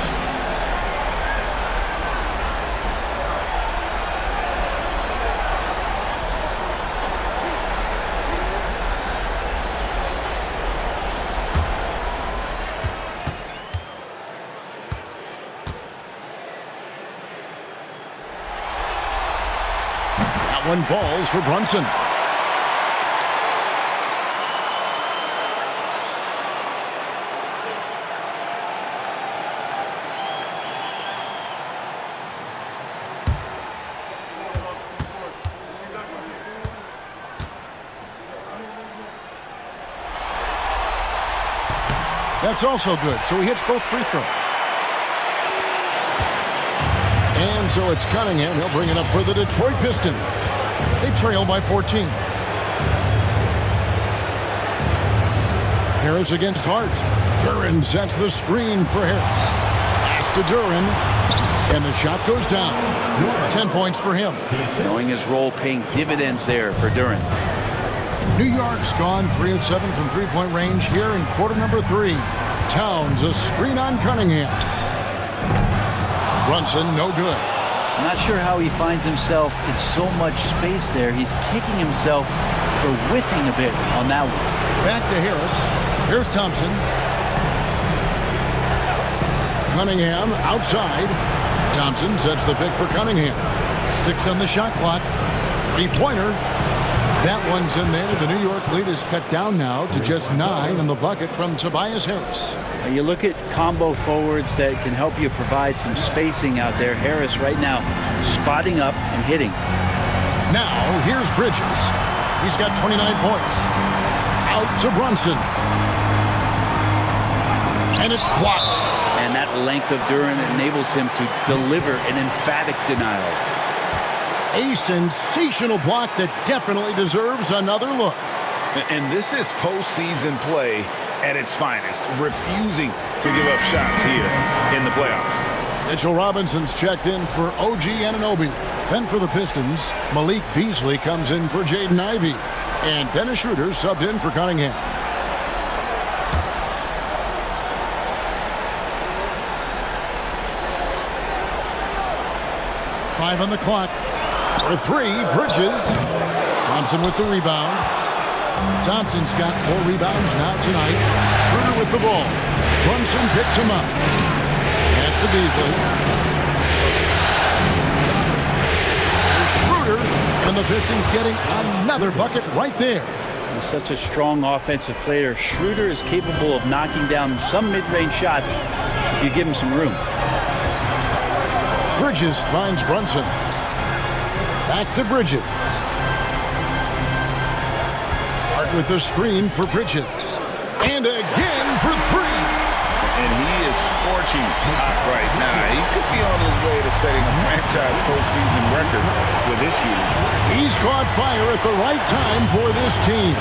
That one falls for Brunson. That's also good, so he hits both free throws. And so it's Cunningham. He'll bring it up for the Detroit Pistons. They trail by 14. Harris against Hart. Duren sets the screen for Harris. Pass to Duren. And the shot goes down. 10 points for him. Knowing his role paying dividends there for Duren. New York's gone 3 of 7 from three-point range here in quarter number 3. Towns a screen on Cunningham. Brunson no good. I'm not sure how he finds himself in so much space there. He's kicking himself for whiffing a bit on that one. Back to Harris. Here's Thompson. Cunningham outside. Thompson sets the pick for Cunningham. 6 on the shot clock. Three-pointer. That one's in there. The New York lead is cut down now to just 9 on the bucket from Tobias Harris. You look at combo forwards that can help you provide some spacing out there. Harris right now spotting up and hitting. Now here's Bridges. He's got 29 points. Out to Brunson. And it's blocked. And that length of Duren enables him to deliver an emphatic denial. A sensational block that definitely deserves another look. And this is postseason play at its finest, refusing to give up shots here in the playoffs. Mitchell Robinson's checked in for OG Anunoby. Then for the Pistons, Malik Beasley comes in for Jaden Ivey. And Dennis Schroeder subbed in for Cunningham. Five on the clock. For 3, Bridges. Thompson with the rebound. Thompson's got 4 rebounds now tonight. Schroeder with the ball. Brunson picks him up. Pass to Beasley. Here's Schroeder. And the Pistons getting another bucket right there. He's such a strong offensive player. Schroeder is capable of knocking down some mid-range shots if you give him some room. Bridges finds Brunson. Back to Bridges. Hart with the screen for Bridges. And again for 3. And he is scorching hot right now. He could be on his way to setting a franchise postseason record with this shooting. He's caught fire at the right time for this team.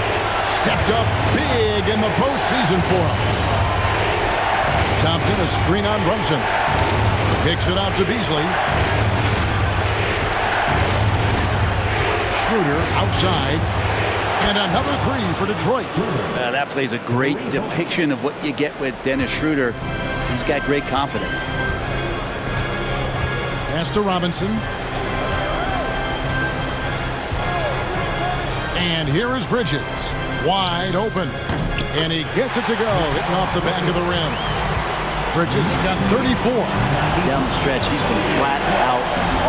Stepped up big in the postseason for him. Thompson a screen on Brunson. Kicks it out to Beasley. Schroeder outside. And another 3 for Detroit. That plays a great depiction of what you get with Dennis Schroeder. He's got great confidence. Pass to Robinson. And here is Bridges. Wide open. And he gets it to go. Hitting off the back of the rim. Bridges got 34. Down the stretch, he's been flat out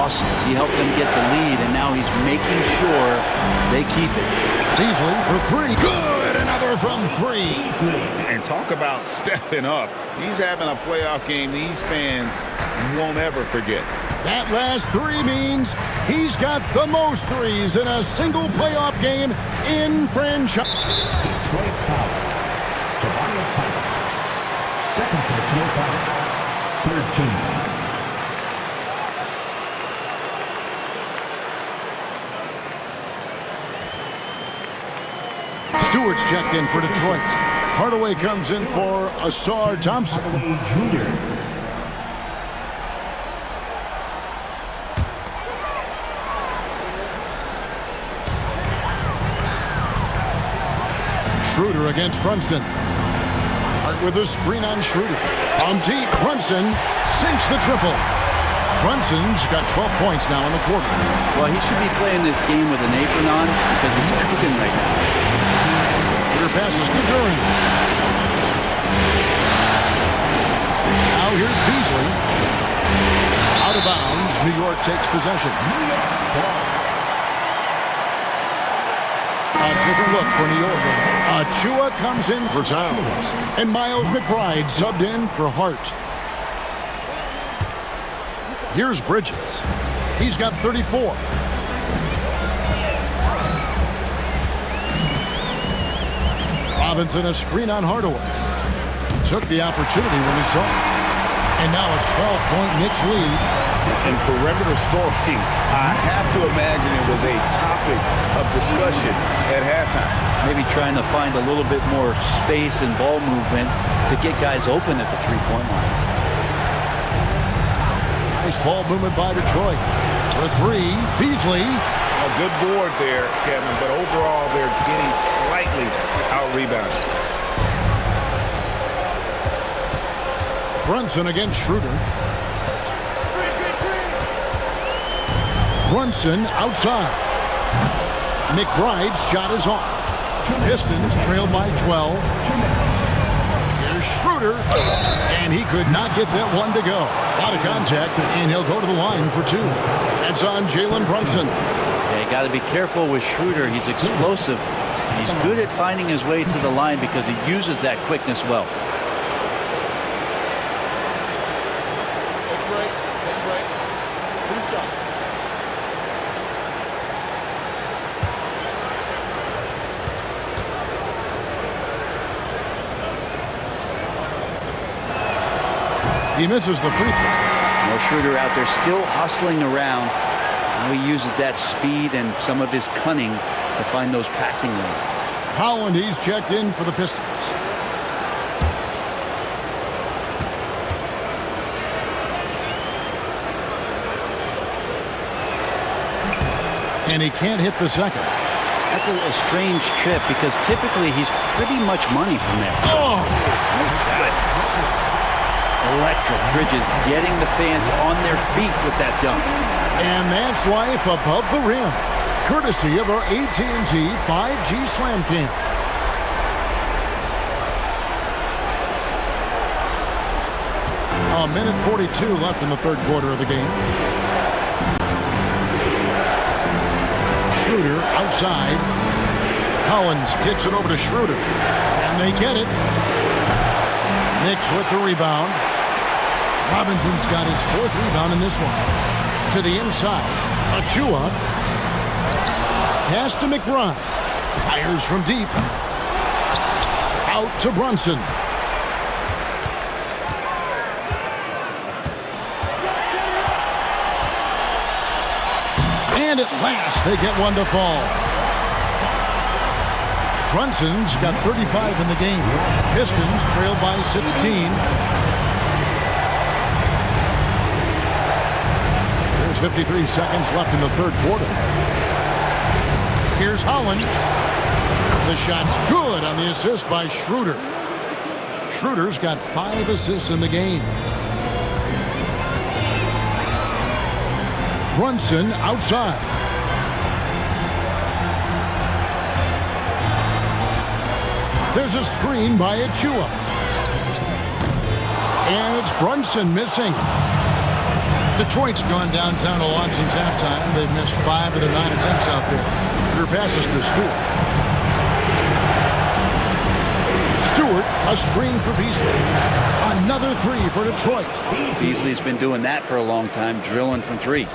awesome. He helped them get the lead, and now he's making sure they keep it. Beasley for 3. Good! Another from 3. And talk about stepping up. He's having a playoff game these fans won't ever forget. That last 3 means he's got the most threes in a single playoff game in franchise. Detroit foul. Tobias Harris. Second personal foul. 13. Stewart's checked in for Detroit. Hardaway comes in for Asar Thompson. Schroeder against Brunson. Hart with a screen on Schroeder. On deep, Brunson sinks the triple. Brunson's got 12 points now in the quarter. Well, he should be playing this game with an apron on because he's cooking right now. Here passes to Duren. Now here's Beasley. Out of bounds. New York takes possession. A different look for New York. Achua comes in for Towns. And Miles McBride subbed in for Hart. Here's Bridges. He's got 34. Robinson a screen on Hardaway. Took the opportunity when he saw it. And now a 12-point Knicks lead. And perimeter scoring, I have to imagine it was a topic of discussion at halftime. Maybe trying to find a little bit more space and ball movement to get guys open at the three-point line. Nice ball movement by Detroit. For three, Beasley. A good board there, Kevin, but overall they're getting slightly out-rebounded. Brunson against Schroeder. Brunson outside. McBride's shot is off. Pistons trail by 12. Here's Schroeder, and he could not get that one to go. A lot of contact, and he'll go to the line for two. That's on Jalen Brunson. Yeah, you got to be careful with Schroeder. He's explosive, and he's good at finding his way to the line because he uses that quickness well. He misses the free throw. No Schroeder out there still hustling around. Now he uses that speed and some of his cunning to find those passing lanes. Holland, he's checked in for the Pistons. And he can't hit the second. That's a strange trip because typically he's pretty much money from there. Oh! Electric. Bridges getting the fans on their feet with that dunk. And that's life above the rim, courtesy of our AT&T 5G Slam Cam. A minute 42 left in the third quarter of the game. Schroeder outside. Hollins gets it over to Schroeder. And they get it. Knicks with the rebound. Robinson's got his fourth rebound in this one. To the inside. Achua. Pass to McBride. Fires from deep. Out to Brunson. And at last, they get one to fall. Brunson's got 35 in the game. Pistons trail by 16. There's 53 seconds left in the third quarter. Here's Holland. The shot's good on the assist by Schroeder. Schroeder's got 5 assists in the game. Brunson outside. There's a screen by Achua. And it's Brunson missing. Detroit's gone downtown a lot since halftime. They've missed 5 of their 9 attempts out there. Their passes to Stewart. Stewart, a screen for Beasley. Another 3 for Detroit. Beasley's been doing that for a long time, drilling from 3.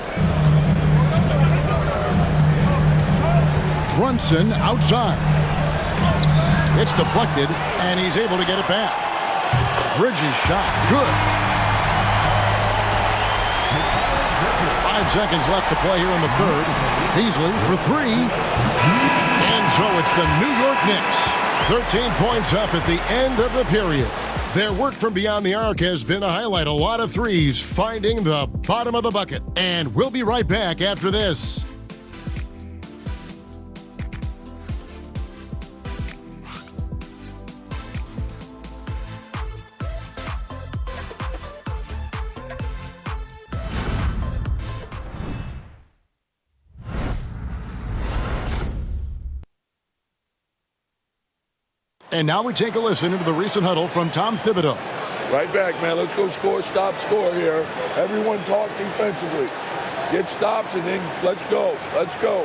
Brunson outside. It's deflected, and he's able to get it back. Bridges shot, good. 5 seconds left to play here in the third. Beasley for 3. And so it's the New York Knicks. 13 points up at the end of the period. Their work from beyond the arc has been to highlight a lot of threes, finding the bottom of the bucket. And we'll be right back after this. And now we take a listen into the recent huddle from Tom Thibodeau. Right back, man. Let's go score, stop, score here. Everyone talk defensively. Get stops and then let's go. Let's go.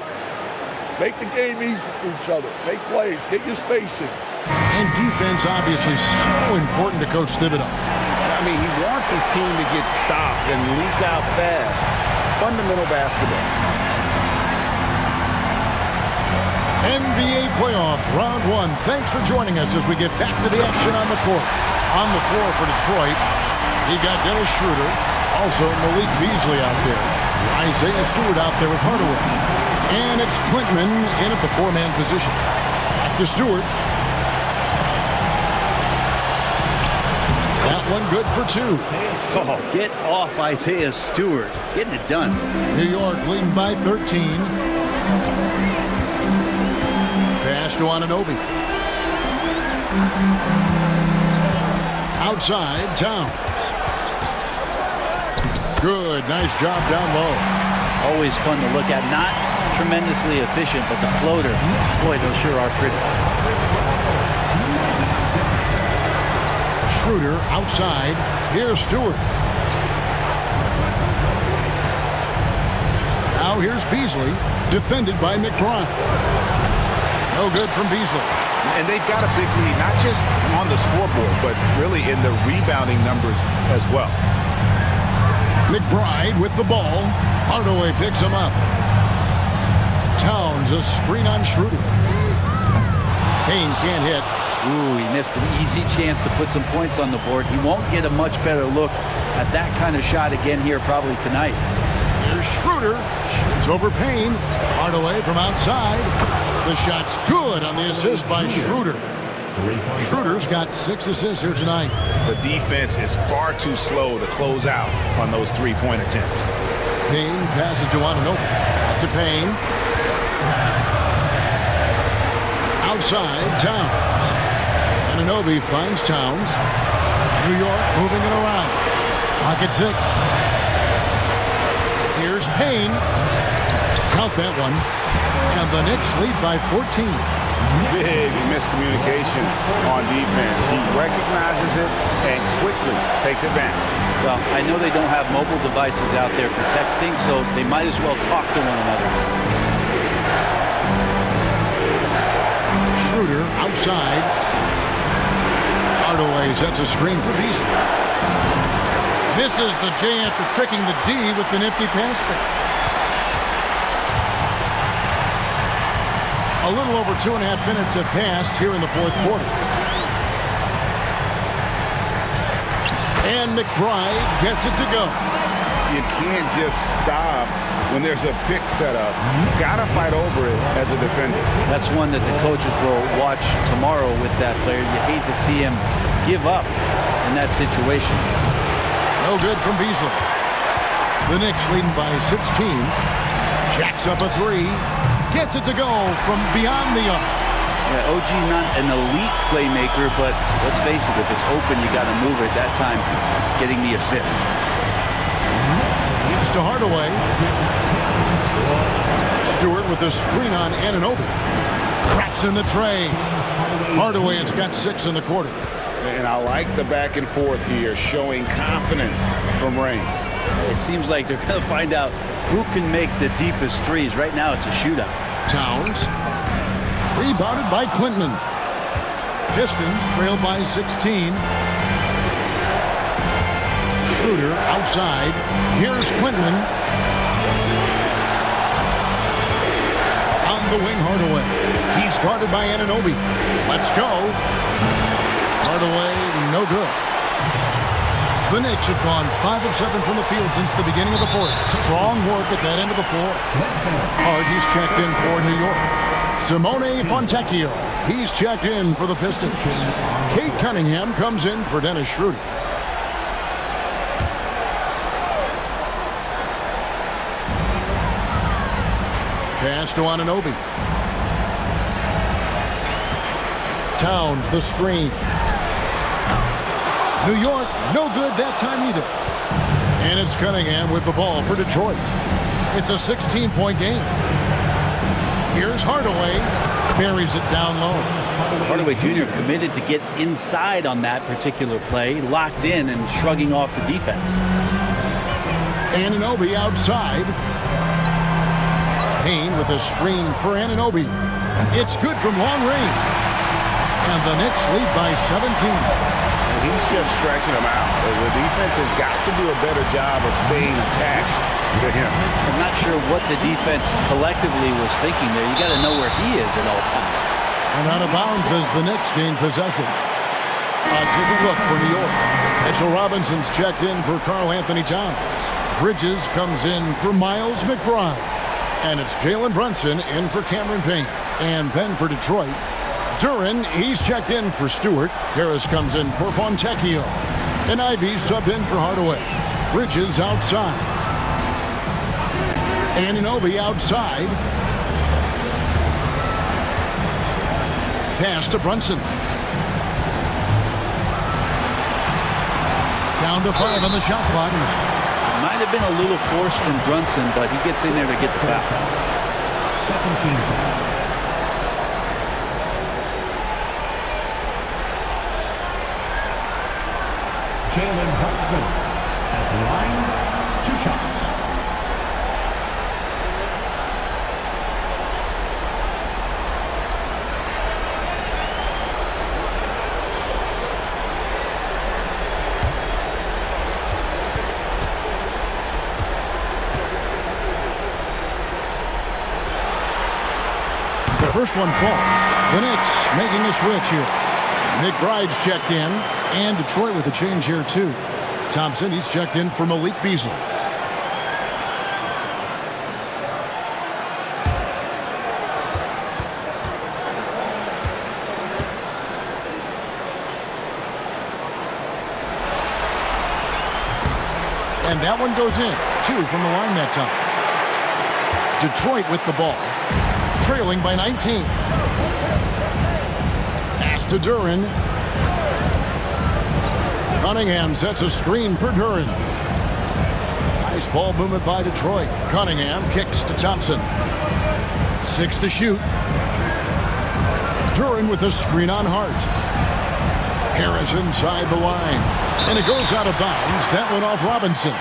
Make the game easy for each other. Make plays. Get your spacing. And defense obviously so important to Coach Thibodeau. I mean, he wants his team to get stops and leads out fast. Fundamental basketball. NBA playoff, round 1. Thanks for joining us as we get back to the action on the court. On the floor for Detroit, he got Dennis Schroeder. Also, Malik Beasley out there. Isaiah Stewart out there with Hardaway. And it's Quintman in at the 4-man position. Back to Stewart. That one good for 2. Oh, get off Isaiah Stewart. Getting it done. New York leading by 13. Pass to Anunoby. Outside, Towns. Good, nice job down low. Always fun to look at. Not tremendously efficient, but the floater, boy, those sure are pretty. Schroeder outside. Here's Stewart. Now here's Beasley, defended by McBride. No good from Beasley. And they've got a big lead, not just on the scoreboard, but really in the rebounding numbers as well. McBride with the ball. Hardaway picks him up. Towns, a screen on Schroeder. Payne can't hit. Ooh, he missed an easy chance to put some points on the board. He won't get a much better look at that kind of shot again here probably tonight. Here's Schroeder. Shoots over Payne. Hardaway from outside. The shot's good on the assist by Schroeder. Schroeder's got 6 assists here tonight. The defense is far too slow to close out on those 3-point attempts. Payne passes to Anunoby. Up to Payne. Outside, Towns. Anunoby finds Towns. New York moving it around. Pocket 6. Here's Payne. Count that one. And the Knicks lead by 14. Big miscommunication on defense. He recognizes it and quickly takes it back. Well, I know they don't have mobile devices out there for texting, so they might as well talk to one another. Schroeder outside. Hardaway sets a screen for Beasley. This is the J after tricking the D with the nifty pass fake. A little over 2.5 minutes have passed here in the 4th quarter. And McBride gets it to go. You can't just stop when there's a pick set up. Gotta fight over it as a defender. That's one that the coaches will watch tomorrow with that player. You hate to see him give up in that situation. No good from Beasley. The Knicks leading by 16. Jacks up a 3. Gets it to go from beyond the arc. Yeah, OG not an elite playmaker, but let's face it, if it's open, you got to move it. That time, getting the assist. Here's to Hardaway. Stewart with the screen on Anunoby. Cracks in the tray. Hardaway has got 6 in the quarter. And I like the back and forth here, showing confidence from range. It seems like they're going to find out who can make the deepest threes. Right now, it's a shootout. Towns. Rebounded by Quintman. Pistons trail by 16. Schroeder outside. Here's Quintman. On the wing, Hardaway. He's guarded by Anunoby. Let's go. Hardaway, no good. The Knicks have gone 5 of 7 from the field since the beginning of the 4th. Strong work at that end of the floor. Hard, he's checked in for New York. Simone Fontecchio, he's checked in for the Pistons. Kate Cunningham comes in for Dennis Schroeder. Pass to Anunoby. Towns, the screen. New York, no good that time either. And it's Cunningham with the ball for Detroit. It's a 16-point game. Here's Hardaway. Buries it down low. Hardaway Jr. committed to get inside on that particular play, locked in and shrugging off the defense. Anunoby outside. Payne with a screen for Anunoby. It's good from long range. And the Knicks lead by 17. He's just stretching them out. The defense has got to do a better job of staying attached to him. I'm not sure what the defense collectively was thinking there. You got to know where he is at all times. And out of bounds as the Knicks gain possession. A different look for New York. Mitchell Robinson's checked in for Karl Anthony Towns. Bridges comes in for Miles McBride. And it's Jalen Brunson in for Cameron Payne. And then for Detroit, Duren, he's checked in for Stewart. Harris comes in for Fontecchio. And Ivy subbed in for Hardaway. Bridges outside. Anunoby outside. Pass to Brunson. Down to 5 on the shot clock. Might have been a little force from Brunson, but he gets in there to get the foul. Second team foul. Jalen Brunson at the line, 2 shots. The first one falls. The Knicks making a switch here. McBride's checked in, and Detroit with a change here too. Thompson, he's checked in for Malik Beasley. And that one goes in. 2 from the line that time. Detroit with the ball. Trailing by 19. Pass to Duren. Cunningham sets a screen for Duren. Nice ball movement by Detroit. Cunningham kicks to Thompson. 6 to shoot. Duren with a screen on Hart. Harris inside the line. And it goes out of bounds. That went off Robinson.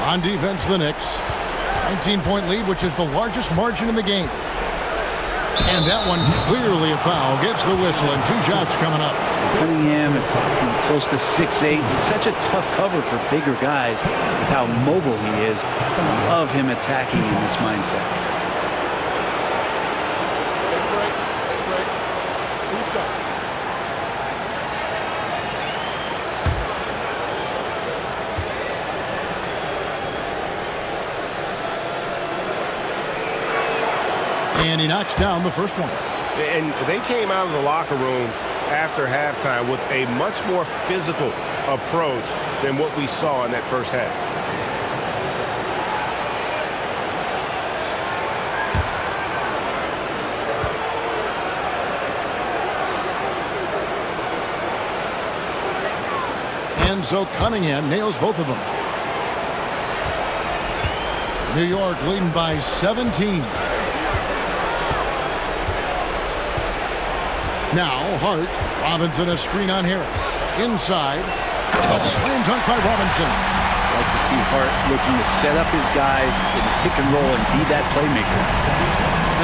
On defense, the Knicks. 19-point lead, which is the largest margin in the game. And that one clearly a foul. Gets the whistle, and 2 shots coming up. Cunningham, close to 6'8". He's such a tough cover for bigger guys with how mobile he is. I love him attacking in this mindset. Take a break. Take a break. 2 shots. And he knocks down the first one. And they came out of the locker room after halftime with a much more physical approach than what we saw in that first half. And so Cunningham nails both of them. New York leading by 17. Now Hart. Robinson a screen on Harris. Inside. A slam dunk by Robinson. I like to see Hart looking to set up his guys in the pick and roll and be that playmaker.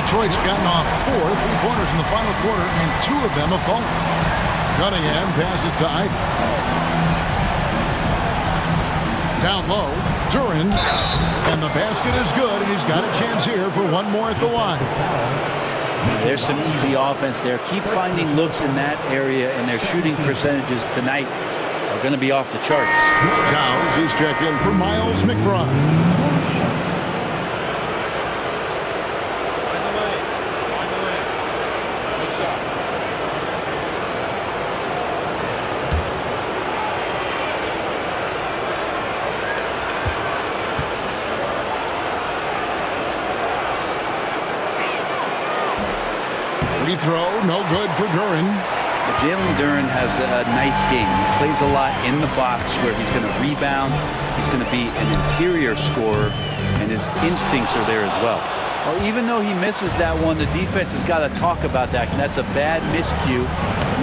Detroit's gotten off 4 3-pointers in the final quarter, and 2 of them have fallen. Cunningham passes to Ivy. Down low, Duren. And the basket is good, and he's got a chance here for one more at the line. There's some easy offense there. Keep finding looks in that area, and their shooting percentages tonight are going to be off the charts. Towns, he's checked in for Miles McBride. Find the lane. Find the lane. Nice shot. Free throw, no good for Duren. Jalen Duren has a nice game. He plays a lot in the box where he's going to rebound. He's going to be an interior scorer, and his instincts are there as well. Well, even though he misses that one, the defense has got to talk about that. And that's a bad miscue.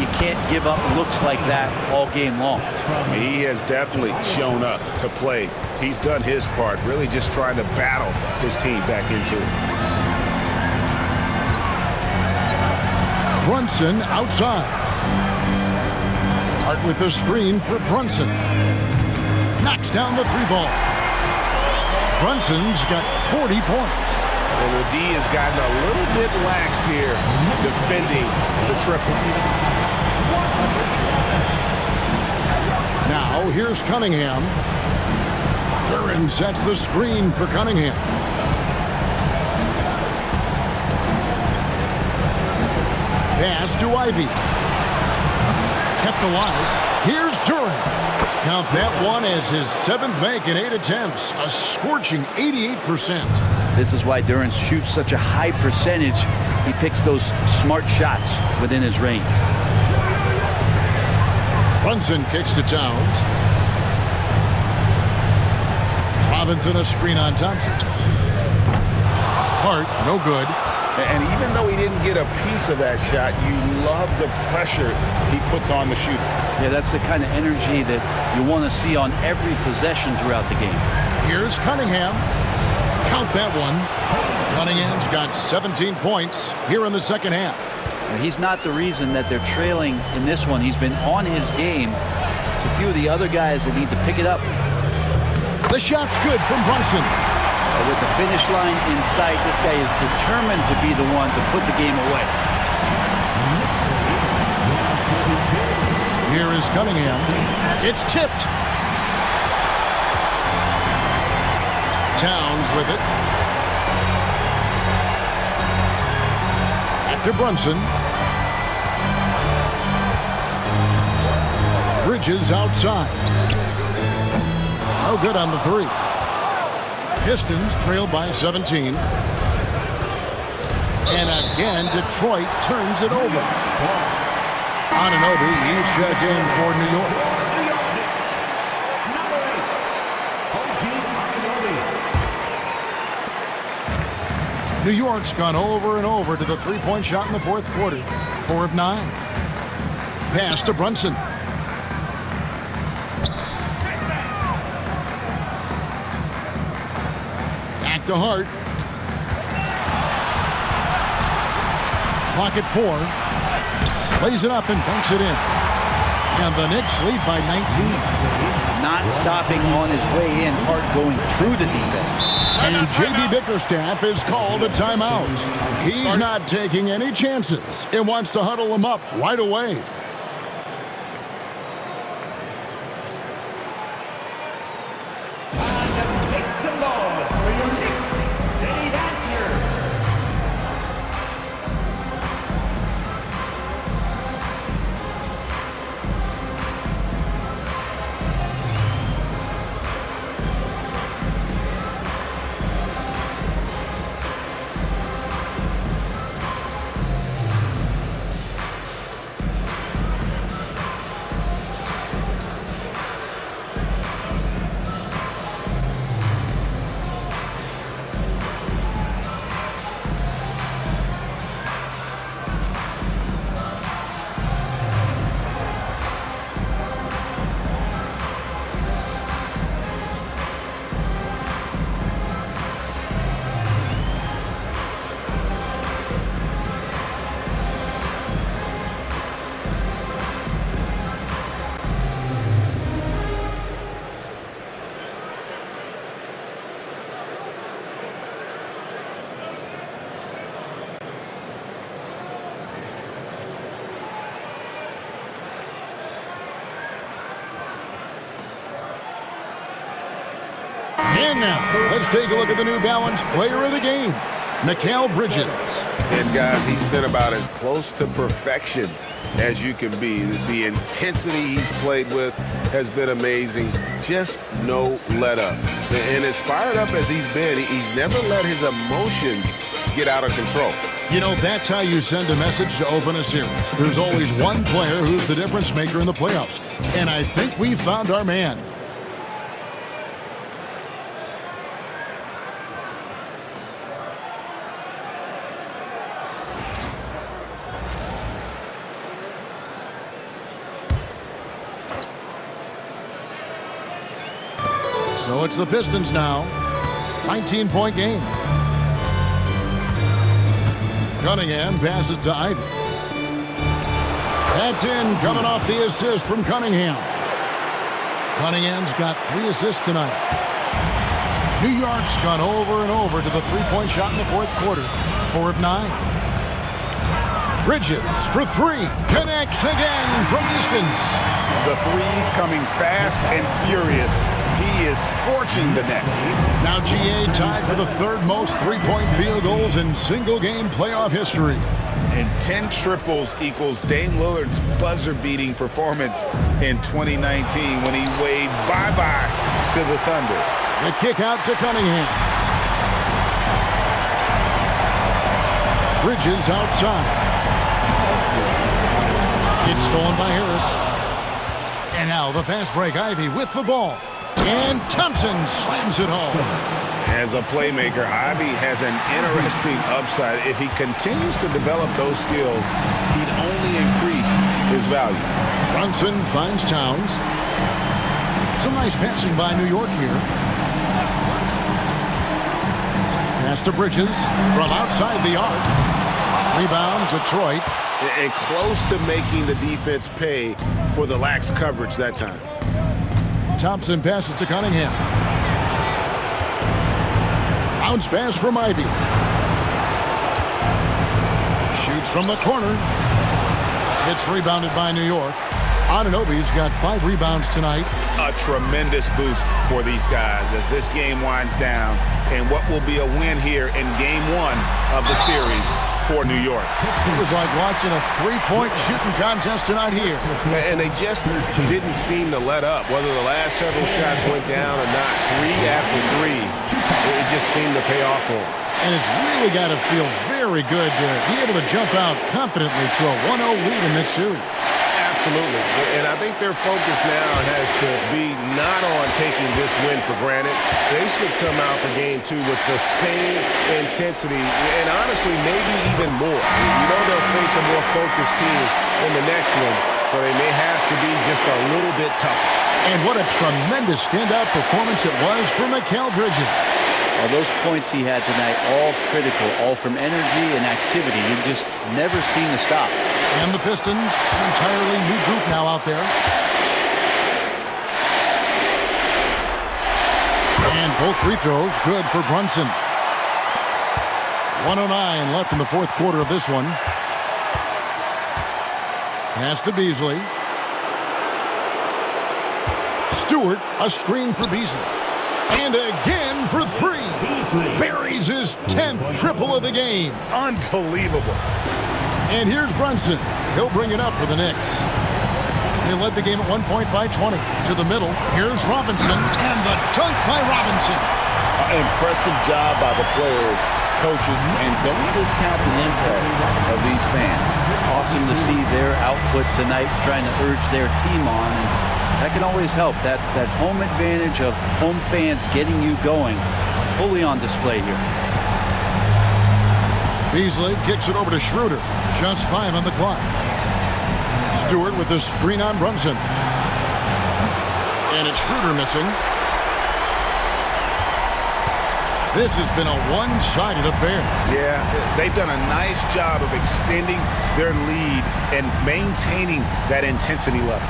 You can't give up looks like that all game long. He has definitely shown up to play. He's done his part, really just trying to battle his team back into it. Brunson outside. Hart with the screen for Brunson. Knocks down the 3-ball. Brunson's got 40 points. And the D has gotten a little bit laxed here defending the triple. Now here's Cunningham. Duran sets the screen for Cunningham. Pass to Ivy. Kept alive. Here's Duran. Count that one as his 7th make in 8 attempts. A scorching 88%. This is why Duran shoots such a high percentage. He picks those smart shots within his range. Brunson kicks to Towns. Robinson a screen on Thompson. Hart, no good. And even though he didn't get a piece of that shot, you love the pressure he puts on the shooter. Yeah, that's the kind of energy that you want to see on every possession throughout the game. Here's Cunningham. Count that one. Cunningham's got 17 points here in the second half. He's not the reason that they're trailing in this one. He's been on his game. It's a few of the other guys that need to pick it up. The shot's good from Brunson. With the finish line in sight, this guy is determined to be the one to put the game away. Here is Cunningham. It's tipped. Towns with it. Back to Brunson. Bridges outside. No good on the 3. Pistons trail by 17. And again, Detroit turns it over. Anunoby, he's checked in for New York. New York's gone over and over to the 3-point shot in the 4th quarter. 4 of 9. Pass to Brunson. Back to Hart. Clock at 4. Plays it up and banks it in. And the Knicks lead by 19. Not stopping on his way in. Hart going through the defense. And J.B. Bickerstaff is called a timeout. He's not taking any chances and wants to huddle them up right away. And now, let's take a look at the New Balance player of the game, Mikal Bridges. And guys, he's been about as close to perfection as you can be. The intensity he's played with has been amazing. Just no let up. And as fired up as he's been, he's never let his emotions get out of control. You know, that's how you send a message to open a series. There's always one player who's the difference maker in the playoffs. And I think we found our man. So it's the Pistons now. 19-point game. Cunningham passes to Ivy. That's in, coming off the assist from Cunningham. Cunningham's got 3 assists tonight. New York's gone over and over to the three-point shot in the fourth quarter. 4 of 9. Bridges for 3. Connects again from distance. The threes coming fast and furious. He is scorching the Nets. Now GA tied for the 3rd most three-point field goals in single-game playoff history. And 10 triples equals Dame Lillard's buzzer-beating performance in 2019 when he waved bye-bye to the Thunder. The kick out to Cunningham. Bridges outside. It's stolen by Harris. And now the fast break. Ivy with the ball. And Thompson slams it home. As a playmaker, Ivy has an interesting upside. If he continues to develop those skills, he'd only increase his value. Brunson finds Towns. Some nice passing by New York here. Pass to Bridges from outside the arc. Rebound, Detroit. And close to making the defense pay for the lax coverage that time. Thompson passes to Cunningham. Bounce pass from Ivy. Shoots from the corner. It's rebounded by New York. Anunoby's got 5 rebounds tonight. A tremendous boost for these guys as this game winds down and what will be a win here in game 1 of the series for New York. It was like watching a 3-point shooting contest tonight here. And they just didn't seem to let up. Whether the last several shots went down or not, 3 after 3, it just seemed to pay off for them. And it's really got to feel very good to be able to jump out confidently to a 1-0 lead in this series. Absolutely. And I think their focus now has to be not on taking this win for granted. They should come out for game 2 with the same intensity and honestly maybe even more. You know they'll face a more focused team in the next one, so they may have to be just a little bit tougher. And what a tremendous standout performance it was for Mikal Bridges. Well, those points he had tonight, all critical, all from energy and activity. You just never seem to stop. And the Pistons, entirely new group now out there. And both free throws good for Brunson. 1:09 left in the fourth quarter of this one. Pass to Beasley. Stewart, a screen for Beasley. And again for 3. Buries his 10th triple of the game. Unbelievable. And here's Brunson. He'll bring it up for the Knicks. They led the game at 1 point by 20. To the middle. Here's Robinson. And the dunk by Robinson. Impressive job by the players, coaches, and don't discount the impact of these fans. Awesome to see their output tonight, trying to urge their team on. And that can always help. That home advantage of home fans getting you going, fully on display here. Beasley kicks it over to Schroeder. Just 5 on the clock. Stewart with the screen on Brunson. And it's Schroeder missing. This has been a one-sided affair. Yeah, they've done a nice job of extending their lead and maintaining that intensity level.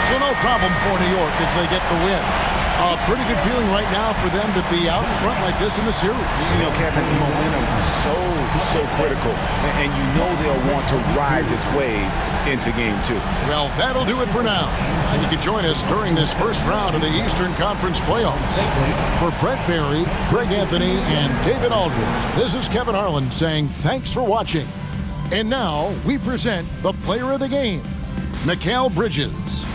So no problem for New York as they get the win. A pretty good feeling right now for them to be out in front like this in the series. You know, Kevin, momentum is so critical. And you know they'll want to ride this wave into game 2. Well, that'll do it for now. And you can join us during this first round of the Eastern Conference playoffs. For Brett Barry, Greg Anthony, and David Aldridge, this is Kevin Harlan saying thanks for watching. And now we present the player of the game, Mikal Bridges.